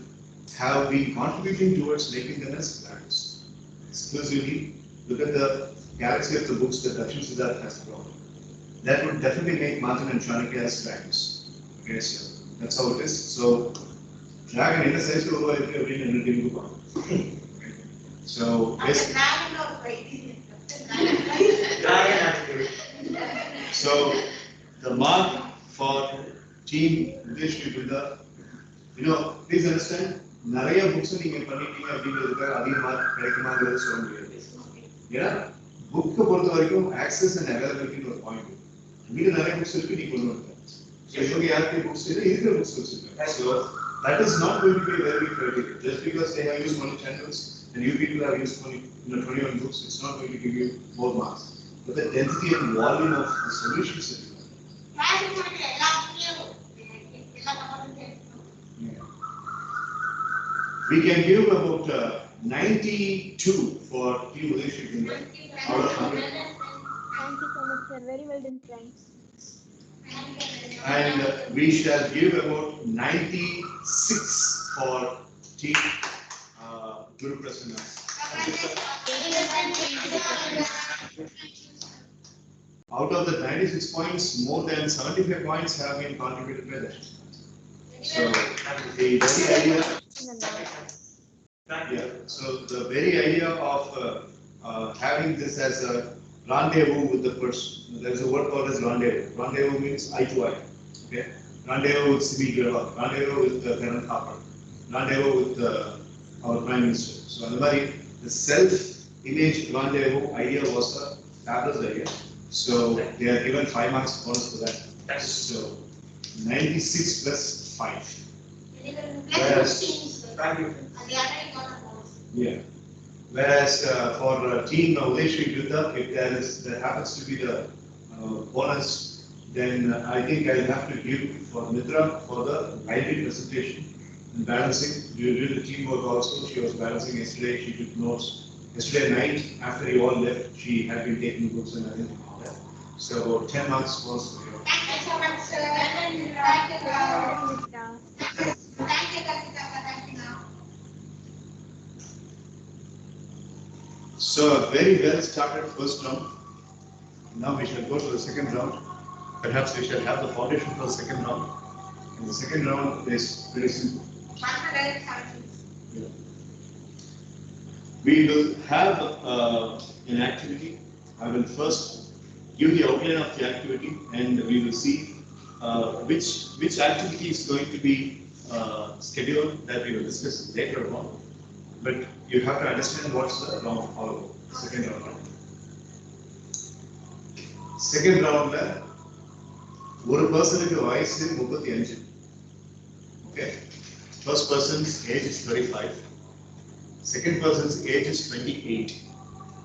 have been contributing towards making them as dragons. Exclusively, look at the galaxy of the books that Dakshin Siddharth has brought. That would definitely make Martin and Chanakya as dragons. Okay, so that's how it is. So, dragon in the sense of every anything book. So, yes. So, the mark for Team Mudesh Binda, please understand, நிறைய books நீங்க பண்ணிட்டீங்க அப்படிங்கிறதுக்காக அதிக mark கிடைக்குமாங்கிறது சொல்ல முடியாது. ஏன்னா book பொறுத்த வரைக்கும் ஆக்சஸ் அண்ட் அவைலபிலிட்டின்னு ஒரு பாயிண்ட். உங்களுக்கு நிறைய புக்ஸ் இருக்கு, நீங்க கொண்டு வந்துருங்க. ஸோ இவங்க யாருக்கு புக்ஸ் இருக்கிற புக்ஸ் வச்சிருக்காங்க. So that is not going to be a very big criteria. Just because they have used only 10 books and you people have used only 21 books, it's not going to give you more marks. But the density and volume of the solutions that you we can give about 92 for Team Mudesh Binda out of 100. Thank you so much, sir. Very well done, friends. And we shall give about 96 for Team Guru Prasanna. Out of the 96 points, more than 75 points have been contributed by them. So the very idea. Yeah. So the very idea of having this as a rendezvous with the person. There's a word called as rendezvous. Rendezvous means eye to eye. Okay. Rendezvous with Sibi Garwa. Rendezvous with Karan Thapar. Rendezvous with our Prime Minister. So the self-image rendezvous idea was a fabulous idea. So they are given 5 marks bonus for that. So 96 plus 5. Whereas, yeah. Whereas for Team Mudesh Binda, if there happens to be the bonus then I think I'll have to give for Mitra for the guided presentation and balancing. You did the teamwork also. She was balancing yesterday. She took notes. Yesterday night, after you all left, she had been taking books and everything. So about 10 marks was. Thank you so much, sir. Thank you, Thank you, now. So a very well started first round. Now we shall go to the second round. Perhaps we shall have the foundation for the second round. And the second round is very simple. Yeah. We will have an activity. I will first give the outline of the activity, and we will see which activity is going to be scheduled that we will discuss later on. But you have to understand what's the round all about. Second round. Second round, one person is wise in 35. Okay. First person's age is 35. Second person's age is 28.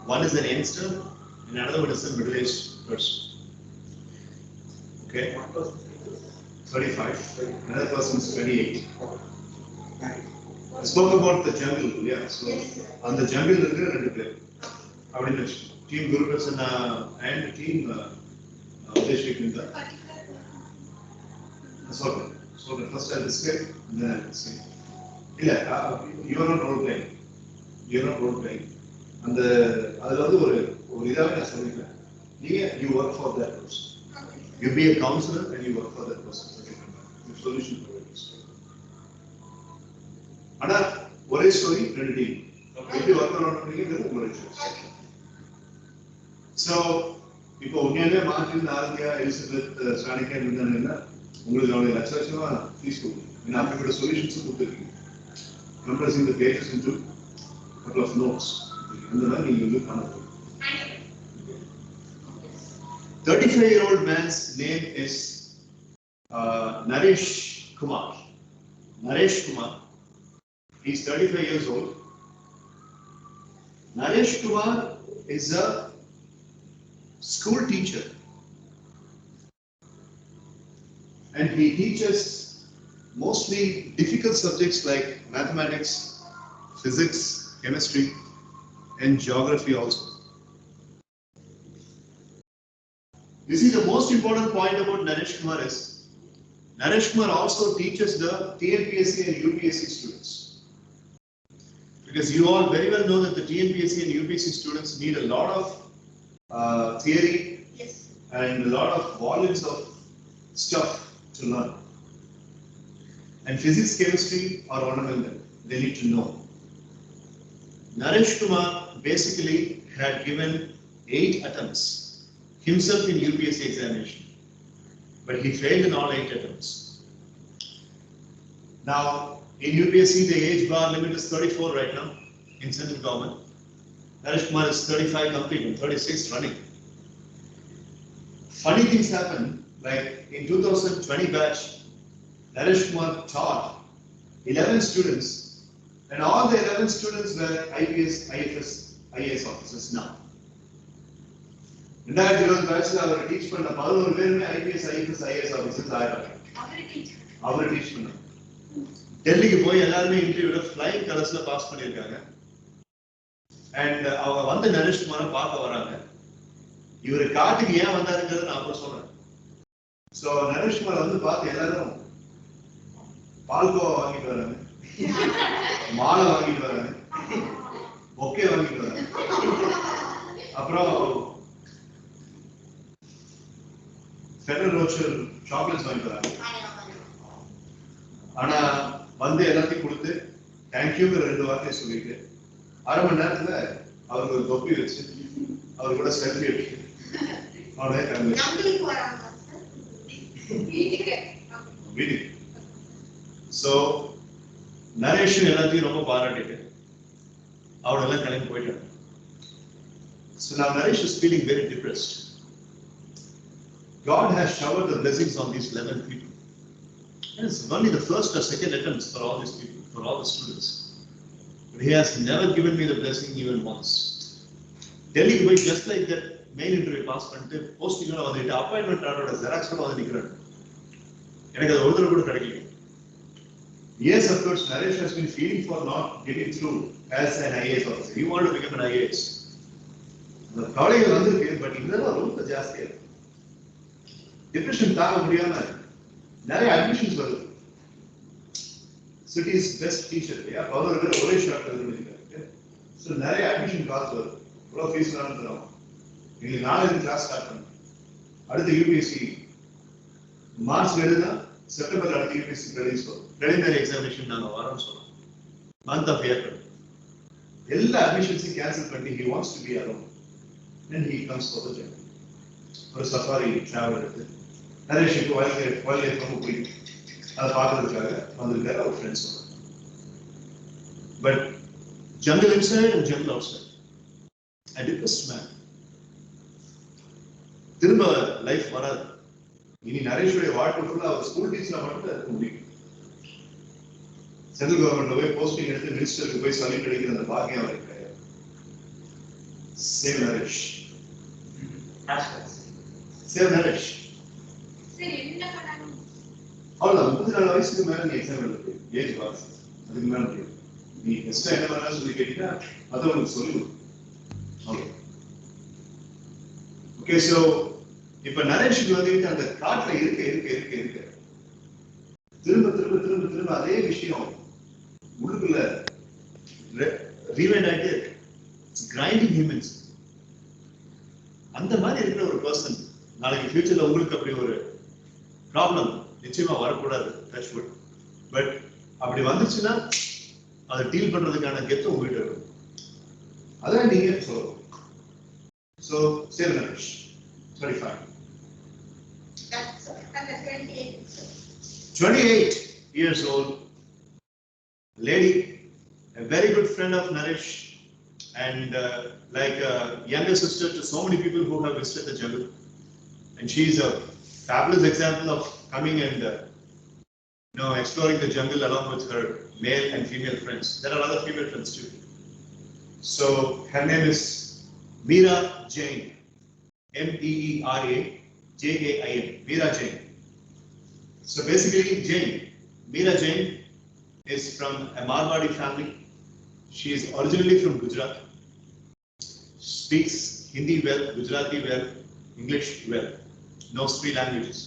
One is an youngster, and another one is a middle-aged person. Okay. 35. Another person is 28. I spoke about the jungle, yeah. So on the jungle, there are two players. Team Guru Prasanna and team Udesh Vinda. So the first I'll describe, and then I'll say. You are not role playing. You are not role playing. And you work for that person. You be a counselor and you work for that person. The solution providers. Another one story, two team. If you work around one choice. So, if only Martin, Nadia, Elizabeth, Sanika, and then peaceful. And after the solutions of the compressing the pages into a couple of notes. And then you look on it. 35-year-old man's name is Naresh Kumar. Naresh Kumar. He's 35 years old. Naresh Kumar is a school teacher. And he teaches mostly difficult subjects like mathematics, physics, chemistry, and geography also. You see, the most important point about Naresh Kumar is, Naresh Kumar also teaches the TNPSC and UPSC students. Because you all very well know that the TNPSC and UPSC students need a lot of theory and a lot of volumes of stuff to learn. And physics, chemistry are one of them. They need to know. Naresh Kumar basically had given 8 attempts himself in UPSC examination, but he failed in all 8 attempts. Now, in UPSC, the age bar limit is 34 right now in central government. Naresh Kumar is 35 complete and 36 running. Funny things happen, like in 2020 batch, Naresh Kumar taught 11 students, and all the 11 students were IPS, IFS, IAS officers now. In that batch, our teach பண்ண 11 பேருமே IPS, IFS, IAS officers ஆயிட்டாங்க. அவர் teach பண்ண. டெல்லிக்கு போய் எல்லாரும் இன்டர்வியூல flying கலர்ஸ்ல pass பண்ணிருக்காங்க. And அவங்க வந்து நரேஷ் குமாரை பார்க்க வராங்க. இவரு காட்டுக்கு ஏன் வந்தாருங்கிறத நான் அப்புறம் சொல்றேன். So நரேஷ் குமார் வந்து பார்த்து எல்லாரும் பால்கோவா வாங்கிட்டு வராங்க, மாலை வாங்கிட்டு வராங்க, பொக்கே வாங்கிட்டு வராங்க. அப்புறம் ஃபெடரல் ரோச்சர் சாக்லேட்ஸ் வாங்கிட்டு வராங்க. ஆனா வந்து எல்லாத்தையும் கொடுத்து தேங்க்யூங்கிற 2 வார்த்தையை சொல்லிட்டு 1/2 மணி நேரத்துல அவருக்கு ஒரு தொப்பி வச்சு அவர் கூட செல்ஃபி எடுத்து அவனே வீட்டுக்கு. ஸோ நரேஷும் எல்லாத்தையும் ரொம்ப பாராட்டிட்டு அவனெல்லாம் கிளம்பி போயிட்டாங்க. So now Naresh is feeling very depressed. God has showered the blessings on these 11 people. And it's only the first or second attempts for all these people, for all the students. But he has never given me the blessing even once. Delhi boy, just like that மெயில் interview pass பண்ணிட்டு போஸ்டிங்கோட வந்துட்டு appointment ஆர்டரோட ஜெராக்ஸோட வந்து நிற்கிறேன். எனக்கு அது ஒரு தடவை கூட கிடைக்கல. Yes, of course, Naresh has been feeling for not getting through as an IAS officer. He wanted to become an IAS. The கவலைகள் வந்திருக்கு, பட் இதெல்லாம் ரொம்ப ஜாஸ்தியா இருக்கு. டிப்ரெஷன் தாங்க முடியாம நிறைய அட்மிஷன்ஸ் வருது. சிட்டிஸ் பெஸ்ட் டீச்சர் இல்லையா, பதினோரு பேர் ஒரே ஷாப்ல இருக்கு. ஸோ நிறைய அட்மிஷன் காசு வருது. இவ்வளோ ஃபீஸ் வேணும் தரோம். எங்களுக்கு நாளைக்கு கிளாஸ் ஸ்டார்ட் பண்ணும். அடுத்து யூபிஎஸ்சி மார்ச் எழுதுனா செப்டம்பர் அடுத்த யூபிஎஸ்சி ப்ரிலிம்ஸ் வரும். preliminary examination நாங்க வரோம்னு சொல்றோம். month of April. எல்லா அட்மிஷன்ஸையும் கேன்சல் பண்ணி he wants to be alone. Then he comes for the job. ஒரு சஃபாரி டிராவல் எடுத்து நரேஷுக்கு வைல்ட் ரொம்ப பிடிக்கும். அதை பார்க்கறதுக்காக வந்திருக்காரு அவர் friends. But jungle inside and jungle outside. A depressed man. திரும்ப லைஃப் வராது. இனி நரேஷுடைய வாழ்க்கை ஃபுல்லா அவர் ஸ்கூல் டீச்சரா மட்டும் இருக்க முடியும். சென்ட்ரல் கவர்மெண்ட்ல போய் போஸ்டிங் எடுத்து மினிஸ்டருக்கு போய் சல்யூட் அடிக்கிற அந்த பாக்கியம் அவருக்கு கிடையாது. சேவ் நரேஷ். சேவ் நரேஷ். அவ்வளவுதான். 34 வயசுக்கு மேல நீ எக்ஸாம் எழுது. Age pass. அதுக்கு மேல முடியும். நீ எக்ஸ்ட்ரா என்ன பண்ணாலும் சொல்லி கேட்டீங்கன்னா அதை உங்களுக்கு சொல்லுவோம். ஓகே, சோ இப்ப நரேஷுக்கு வந்துட்டு அந்த காட்டுல இருக்க திரும்ப திரும்ப திரும்ப திரும்ப அதே விஷயம் உள்ளுக்குள்ள ரீவைண்ட் ஆகிட்டு கிரைண்டிங் ஹியூமன்ஸ். அந்த மாதிரி இருக்கிற ஒரு பர்சன் நாளைக்கு ஃபியூச்சர்ல உங்களுக்கு அப்படி ஒரு ப்ராப்ளம் நிச்சயமா வரக்கூடாது. பட் அப்படி வந்துச்சுன்னா அதை டீல் பண்றதுக்கான கெத்து உங்ககிட்ட இருக்கும். அதான் நீங்க சொல்லணும். So, save Naresh. 25. That's 28. 28 years old, lady, a very good friend of Naresh, and like a younger sister to so many people who have visited the jungle. And she is a fabulous example of coming and exploring the jungle along with her male and female friends. There are other female friends too. So her name is Meera Jain. MEERAJAIN. Meera Jain. So basically, Meera Jain is from a Marwadi family. She is originally from Gujarat. Speaks Hindi well, Gujarati well, English well. Knows 3 languages.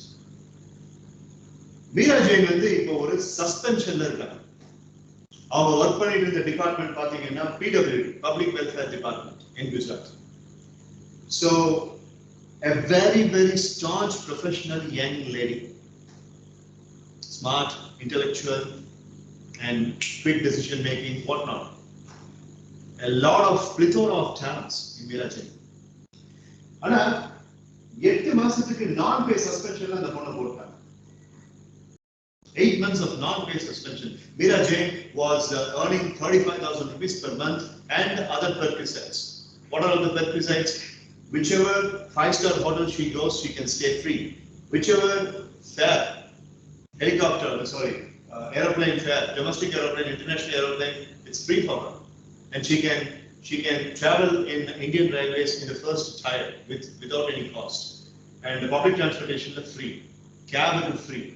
Meera Jain வந்து இப்போ ஒரு சஸ்பென்ஷன்ல இருக்காங்க. அவங்க work பண்ணிட்டு இருந்த department பாத்தீங்கன்னா PWD, Public Welfare Department in Gujarat. So a very, very staunch professional young lady. Smart, intellectual, and quick decision making, whatnot. A lot of plethora of talents in Meera Jain. ஆனா 8 மாசத்துக்கு non-pay suspension அந்த பொண்ணை போட்டாங்க. 8 months of non-pay suspension. Meera Jain was earning 35,000 rupees per month and other perquisites. What are all the perquisites? Whichever 5-star hotel she goes, she can stay free. Whichever fare, aeroplane fare, domestic aeroplane, international aeroplane, it's free for her. And she can travel in Indian Railways in the first tier without any cost. And the public transportation is free. Cab is free.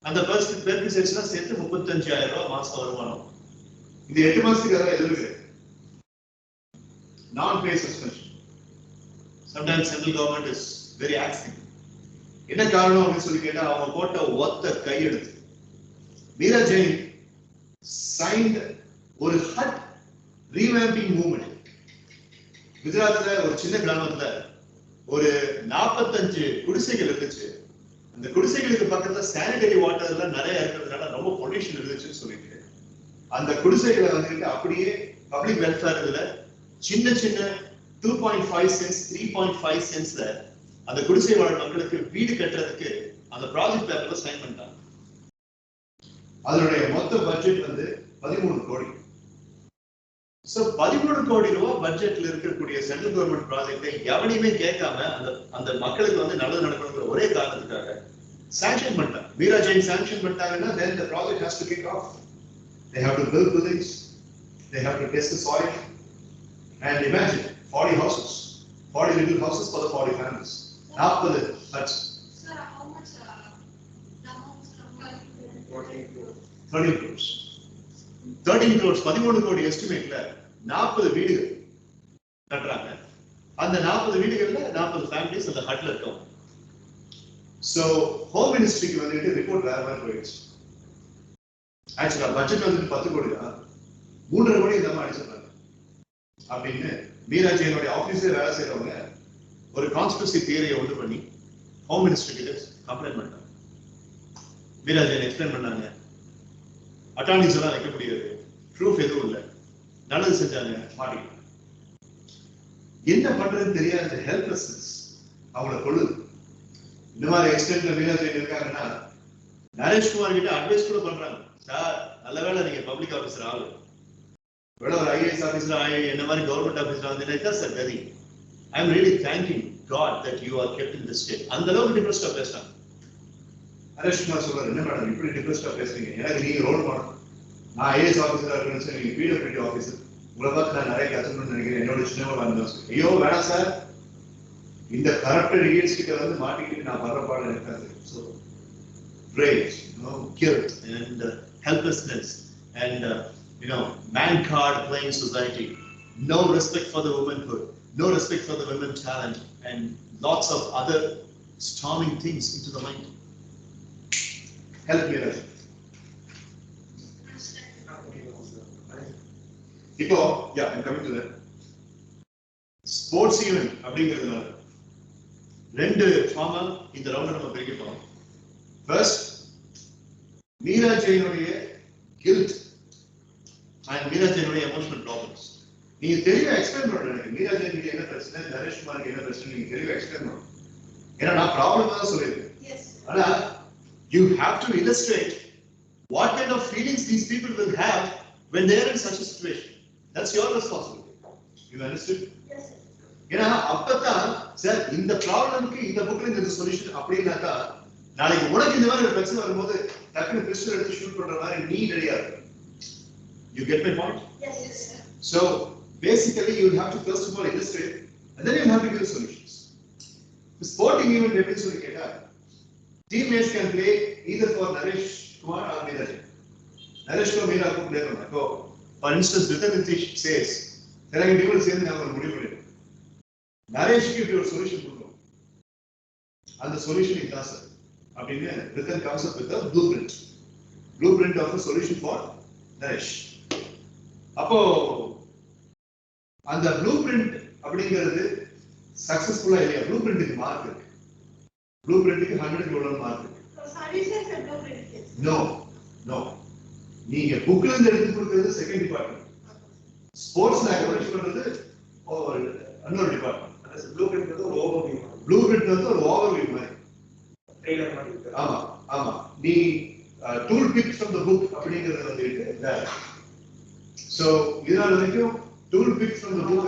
And the first perquisites is set to 35,000 மாசம் வருமானம். இந்த 8 மாசத்துக்கு அதெல்லாம் எதுவும் கிடையாது. Non-pay suspension. Sometimes central government is very active. என்ன காரணம் அப்படின்னு சொல்லி கேட்டா அவங்க போட்ட ஒத்த கையெழுத்து. Meera Jain signed ஒரு ஹட் ரீவாம்பிங் மூவ்மெண்ட். குஜராத்ல ஒரு சின்ன கிராமத்துல ஒரு 45 குடிசைகள் இருந்துச்சு. அந்த குடிசைகளுக்கு பக்கத்துல சானிடரி வாட்டர் எல்லாம் நிறைய இருக்கிறதுனால ரொம்ப பொல்யூஷன் இருந்துச்சுன்னு சொல்லிட்டு அந்த குடிசைகளை வந்துட்டு அப்படியே பப்ளிக் வெல்ஃபேர் இதுல சின்ன 2.5 cents, 3.5 centsல அந்த குடிசை வாழ் மக்களுக்கு வீடு கட்டுறதுக்கு அந்த ப்ராஜெக்ட் பேப்பர்ல சைன் பண்ணிட்டாங்க. அதனுடைய மொத்த பட்ஜெட் வந்து 13 கோடி. சோ 13 கோடி ரூபாய் பட்ஜெட்ல இருக்கக்கூடிய சென்ட்ரல் கவர்மெண்ட் ப்ராஜெக்டை எவனையுமே கேட்காம அந்த மக்களுக்கு வந்து நல்லது நடக்கணுங்கிற ஒரே காரணத்துக்காக சாங்ஷன் பண்ணிட்டாங்க. Meera Jain சாங்ஷன் பண்ணிட்டாங்கன்னா then the project has to kick off. They have to build buildings, they have to test the soil, and imagine 40 houses, 40 little houses for the 40 families. 40 huts. Sir, how much the amount of 13 crores. 13 crores, 13 crore எஸ்டிமேட்ல 40 வீடுகள் கட்டுறாங்க. அந்த 40 வீடுகள்ல 40 families அந்த ஹட்ல இருக்காங்க. So home மினிஸ்ட்ரிக்கு வந்துட்டு report வேற மாதிரி போயிடுச்சு. ஆக்சுவலா பட்ஜெட் வந்து 10 கோடி தான், 3.5 கோடி இந்த மாதிரி அடிச்சிருக்காங்க அப்படின்னு மீரா ஜெயினுடைய ஆபீஸ்ல வேலை செய்யறவங்க ஒரு கான்ஸ்பிரசி தியரியை உண்டு பண்ணி ஹோம் மினிஸ்டர் கிட்ட கம்ப்ளைண்ட் பண்ணாங்க. மீரா ஜெயின் எக்ஸ்பிளைன் பண்ணாங்க, அட்டார்னிஸ் எல்லாம் வைக்க முடியாது, ப்ரூஃப் எதுவும் இல்லை, நல்லது செஞ்சாங்க, மாட்டிக்கிட்டாங்க. என்ன பண்றதுன்னு தெரியாத ஹெல்ப்லெஸ்னஸ் அவங்கள கொள்ளுது. இந்த மாதிரி எக்ஸ்டென்ட்ல மீரா ஜெயின் இருக்காங்கன்னா நரேஷ்குமார் கிட்ட அட்வைஸ் கூட பண்றாங்க, சார் நல்ல வேலை நீங்க பப்ளிக் ஆபீசர் ஆளு, ஒரு ஐஏஎஸ் ஆபீசர் என்ன மாதிரி கவர்மெண்ட் ஆபீசர் வந்து சார் கதி. I am really thanking God that you are kept in this state. அந்த அளவுக்கு டிப்ரெஸ்டா பேசுறாங்க. நரேஷ்குமார் சொல்றாரு, என்ன மேடம் இப்படி டிப்ரெஸ்டா பேசுறீங்க, எனக்கு நீங்க ரோல் மாடல், நான் ஐஏஎஸ் ஆபீசரா இருக்கேன்னு சொல்லி நீங்க பிடபிள்யூடி ஆபீசர், உங்களை பார்த்து நான் நிறைய கத்துக்கணும்னு நினைக்கிறேன், என்னோட சின்னவா இருந்தாலும் ஐயோ வேணாம் சார், இந்த கரப்டட் இடியட்ஸ் கிட்ட வந்து மாட்டிக்கிட்டு நான் வர்ற பாடம் இருக்காது. So rage, guilt and helplessness and man card playing society, no respect for the womanhood, no respect for the women's talent, and lots of other storming things into the mind. Help me, Raj. இப்போ I'm coming to that. Sports event அப்படிங்கிறதுனால ரெண்டு pharma இந்த ரவுண்ட நம்ம பிரிக்க போறோம். First, Meera ஜெயினுடைய guilt and Meera ஜெயினுடைய emotional problems. நீங்க தெளிவா explain பண்ணணும். எனக்கு மீரா ஜெயினுக்கு என்ன பிரச்சனை, நரேஷ்குமாருக்கு என்ன பிரச்சனை நீங்க தெளிவா எக்ஸ்பிளைன் பண்ணணும். ஏன்னா நான் ப்ராப்ளம் தான் சொல்லியிருக்கேன். ஆனா you have to illustrate what kind of feelings these people will have when they are in such a situation. That's your responsibility. You understood? Yes, sir. ஏன்னா அப்பதான் சார் இந்த ப்ராப்ளம்க்கு இந்த புக்ல இந்த சொல்யூஷன் அப்படின்னாக்கா நாளைக்கு உனக்கு இந்த மாதிரி ஒரு பிரச்சனை வரும்போது டக்குனு பிஸ்டல் எடுத்து ஷூட் பண்ற மாதிரி நீ ரெடியா இருக்க. You get my point? Yes, sir. So basically you have to first of all illustrate and then you have to give solutions. The sporting event எப்படி சொல்லி கேட்டா teammates can play either for Naresh Kumar or Meera Jain. Naresh Kumar Meera को play करना. So for instance Ritan Nitish says Telugu team சேர்ந்து நாம ஒரு முடிவு எடுக்கணும். நரேஷ்க்கு இப்படி ஒரு சொல்யூஷன் கொடுக்கணும். அந்த சொல்யூஷன் இதுதான் சார் அப்படின்னு Ritan comes up with a blueprint of a solution for Naresh. அப்போ அந்த blueprint அப்படிங்கிறது சக்சஸ்ஃபுல்லா இல்லையா? blueprintக்கு மார்க் இருக்கு. blueprintக்கு 100 எவ்வளவு மார்க் இருக்கு? Solutions and blueprint. No. நீங்க புக்ல இருந்து எடுத்து கொடுக்கிறது செகண்ட் டிபார்ட்மெண்ட். ஸ்போர்ட்ஸ்ல அப்ரோச் பண்றது இன்னொரு டிபார்ட்மெண்ட். அது ப்ளூபிரிண்ட் வந்து ஒரு ஓவர்வியூ. ப்ளூபிரிண்ட் வந்து ஒரு ஓவர்வியூ மாதிரி. ட்ரெய்லர் மாதிரி இருக்கு. ஆமா. நீ tool big from the book அப்படிங்கிறது வந்து இருக்கு. சோ இதனால வரைக்கும் tool big from the book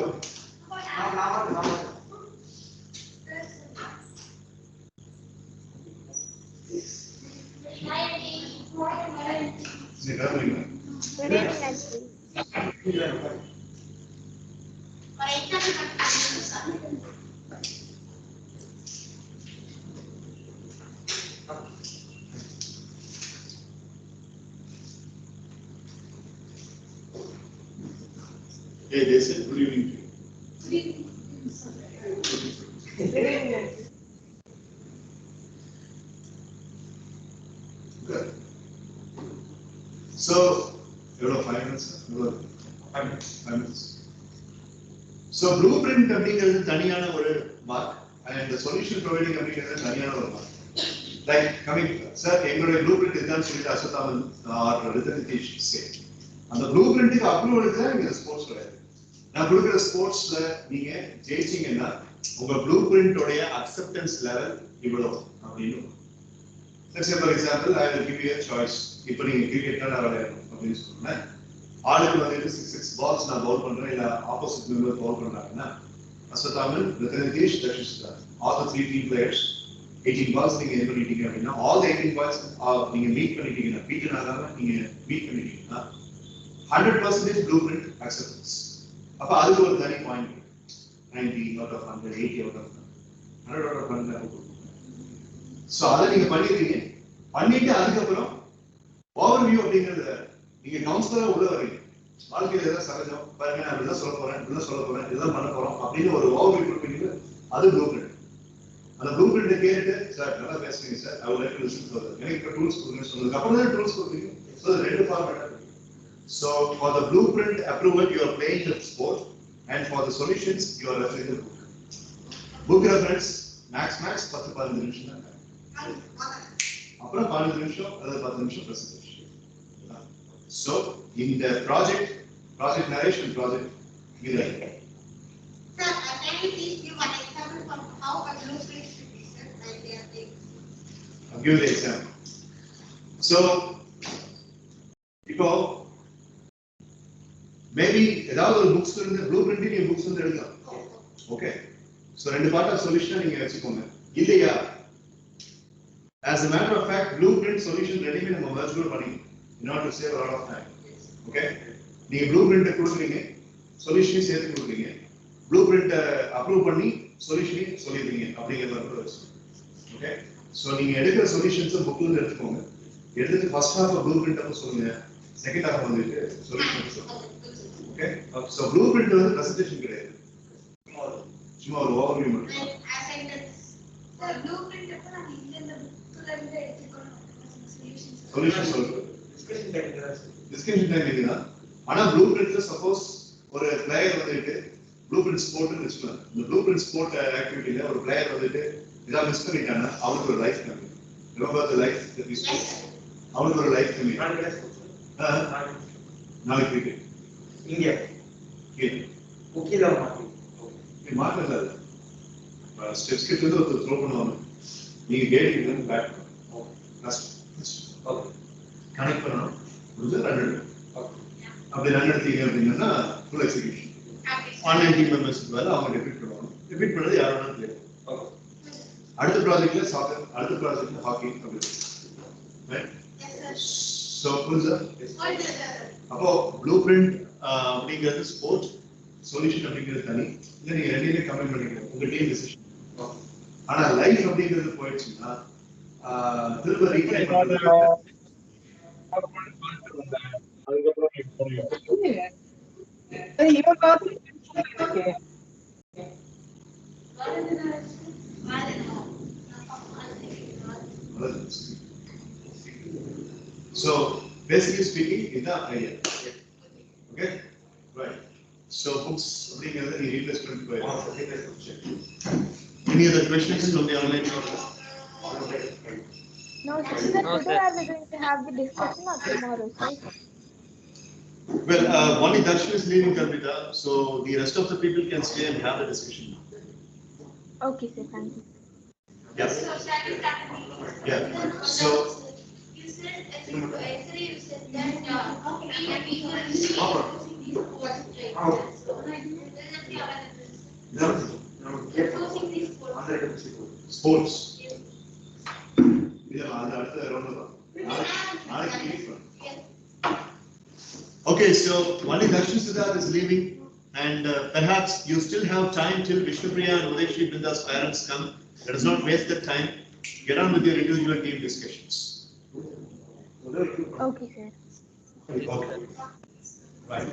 நாம நீ கவனிங்க. Hey, they said good evening to you. Good. So, எவ்வளவு 5 minutes? எவ்வளவு? 5 minutes. So, blueprint அப்படிங்கிறது தனியான ஒரு mark and the solution providing அப்படிங்கிறது தனியான ஒரு மார்க். Like coming, sir, எங்களுடைய blueprint இதுதான் சொல்லிட்டு அசோதாமன் or Ritan Nitish say. அந்த blueprintக்கு அப்ரூவல் தான் நீங்க ஸ்போர்ட்ஸ் கிடையாது. நான் கொடுக்குற ஸ்போர்ட்ஸ்ல நீங்க ஜெயிச்சீங்கன்னா உங்க blueprint உடைய அக்செப்டன்ஸ் லெவல் இவ்வளவு அப்படின்னு. Let's say for example, I will give you a choice. இப்போ நீங்க கிரிக்கெட்ல விளையாடணும் அப்படின்னு சொன்னா ஆளுக்கு வந்து 6 பால்ஸ் நான் பவுல் பண்றேன் இல்ல ஆப்போசிட் மெம்பர் பவுல் பண்றாங்கன்னா Ashwathaman, Ritan Nitish, Dashishta, all the 3 team players 18 balls நீங்க என்ன பண்ணிட்டீங்க அப்படின்னா all the 18 balls நீங்க மீட் பண்ணிட்டீங்கன்னா பீட் ஆகாம நீங்க மீட் பண்ணிட்டீங்கன்னா 100% blueprint acceptance. அப்ப அதுக்கு ஒரு தனி point. 90 out of 100, 80 out of 100 out of 100. So அதை நீங்க பண்ணிருக்கீங்க. பண்ணிட்டு அதுக்கப்புறம் ஓவர்வியூ அப்படிங்கிறது நீங்க கவுன்சிலரா உள்ள வரீங்க. வாழ்க்கையில ஏதாவது சகஜம் பாருங்க, நான் இப்படிதான் சொல்ல போறேன், இப்படிதான் சொல்ல போறேன், இதெல்லாம் பண்ண போறோம் அப்படின்னு ஒரு ஓவர்வியூ கொடுப்பீங்க. அது ப்ளூ பிரிண்ட். அந்த ப்ளூ பிரிண்ட் கேட்டு சார் நல்லா பேசுறீங்க சார், அவர் லைக் டு லிசன் ஃபார் எனக்கு இப்போ டூல்ஸ் கொடுங்க சொன்னதுக்கு அப்புறம் தான் டூல்ஸ் கொடுப்பீங்க. ஸோ ரெண்டு ஃபார்மேட்டா இருக்கு. So for the blueprint approval you are playing the sport and for the solutions you are referring the book. Book reference max 10-15 நிமிஷம் தான். அப்புறம் 15 நிமிஷம் அல்லது 10 நிமிஷம் presentation. So in the project narration project, you like. Sir, can you please give one example from how a blueprint should be set like they are saying? I'll give you the example. So, இப்போ maybe ஏதாவது ஒரு books இருந்து blueprint நீங்க books வந்து எழுதலாம். Okay. So ரெண்டு part of solution நீங்க வெச்சுக்கோங்க. இல்லையா? As a matter of fact, blueprint solution ரெண்டுமே நம்ம merge பண்ணிக்கலாம். In order to save a lot of time. Okay? நீங்க blueprint கொடுக்குறீங்க, சொல்யூஷனையும் சேர்த்து கொடுக்குறீங்க. blueprint அப்ரூவ் பண்ணி சொல்யூஷனையும் சொல்லிடுறீங்க அப்படிங்கறத வச்சு. ஓகே? சோ நீங்க எடுக்கிற சொல்யூஷன்ஸ் புக்ல இருந்து எடுத்துக்கோங்க. எடுத்து ஃபர்ஸ்ட் ஹாஃப் blueprint அப்ப சொல்லுங்க. செகண்ட் ஹாஃப் வந்துட்டு சொல்யூஷன் சொல்லுங்க. ஓகே? சோ blueprint வந்து பிரசன்டேஷன் கிடையாது. சும்மா ஒரு ஓவர்வியூ மட்டும். The blueprint அப்ப நான் இந்த புக்ல இருந்து எடுத்துக்கணும் சொல்யூஷன் சொல்லுங்க. டிஸ்கஷன் டைம் இதுதான். ஆனா ப்ளூ பிரிண்ட்ல சப்போஸ் ஒரு பிளேயர் வந்துட்டு ப்ளூ பிரிண்ட் ஸ்போர்ட்னு வெச்சுக்கலாம். இந்த ப்ளூ பிரிண்ட் ஸ்போர்ட் ஆக்டிவிட்டில ஒரு பிளேயர் வந்துட்டு இதா மிஸ் பண்ணிட்டானா அவனுக்கு ஒரு லைஃப் கம்மி. Remember the life that is அவனுக்கு ஒரு லைஃப் கம்மி. நாளைக்கு கிரிக்கெட் இங்க ஓகேல மாட்டல ஸ்டெப்ஸ் கிட்ட வந்து ஒரு த்ரோ பண்ணுவாங்க. நீங்க கேட்டிங் வந்து பேட் பண்ணணும். கஷ்டம். ஓகே. கனெக்ட் பண்ணணும். முடிஞ்ச ரன் எடுக்கணும். அப்படி ரன் எடுத்தீங்க அப்படின்னா ஃபுல் எக்ஸிகியூஷன். ஆன்லைன் டீம் மெம்பர்ஸ்க்கு வேலை அவங்க ரிப்பீட் பண்ணுவாங்க. ரிப்பீட் பண்ணது யார் வேணாலும் பிளே பண்ணுவாங்க. அடுத்த ப்ராஜெக்ட்ல சாக்கர், அடுத்த ப்ராஜெக்ட்ல ஹாக்கி அப்படி. சோ புரிஞ்சா? அப்போ ப்ளூ பிரிண்ட் அப்படிங்கிறது ஸ்போர்ட், சொல்யூஷன் அப்படிங்கிறது தனி. இல்ல நீங்க ரெண்டையுமே கம்பைன் பண்ணிக்கலாம் உங்க டீம் டிசிஷன். ஆனா லைஃப் அப்படிங்கிறது போயிடுச்சுன்னா திரும்ப ரீக்ளைம் பண்றது So basically speaking, it's the idea. Okay, right. So books அப்படிங்கிறது நீ ரீப்ளேஸ் பண்ணிட்டு போயிடும். Any other questions from the online portal? No, sir. Today are we going to have the discussion or tomorrow, sir? Well, only Darshan is leaving Kalpita, so the rest of the people can stay and have the discussion. Okay, sir. Thank you. Yeah. So shall we start the meeting? Yeah. So You said, yesterday you said that we will be using these courses, right? So, using these courses. sports. Yeah, that's the round of. Okay, so only Darshan Siddharth is leaving, and perhaps you still have time till Vishnupriya and Udeshri Brinda's parents come. Let us not waste that time. Get on with your individual team discussions. Okay, sir. Okay. Right.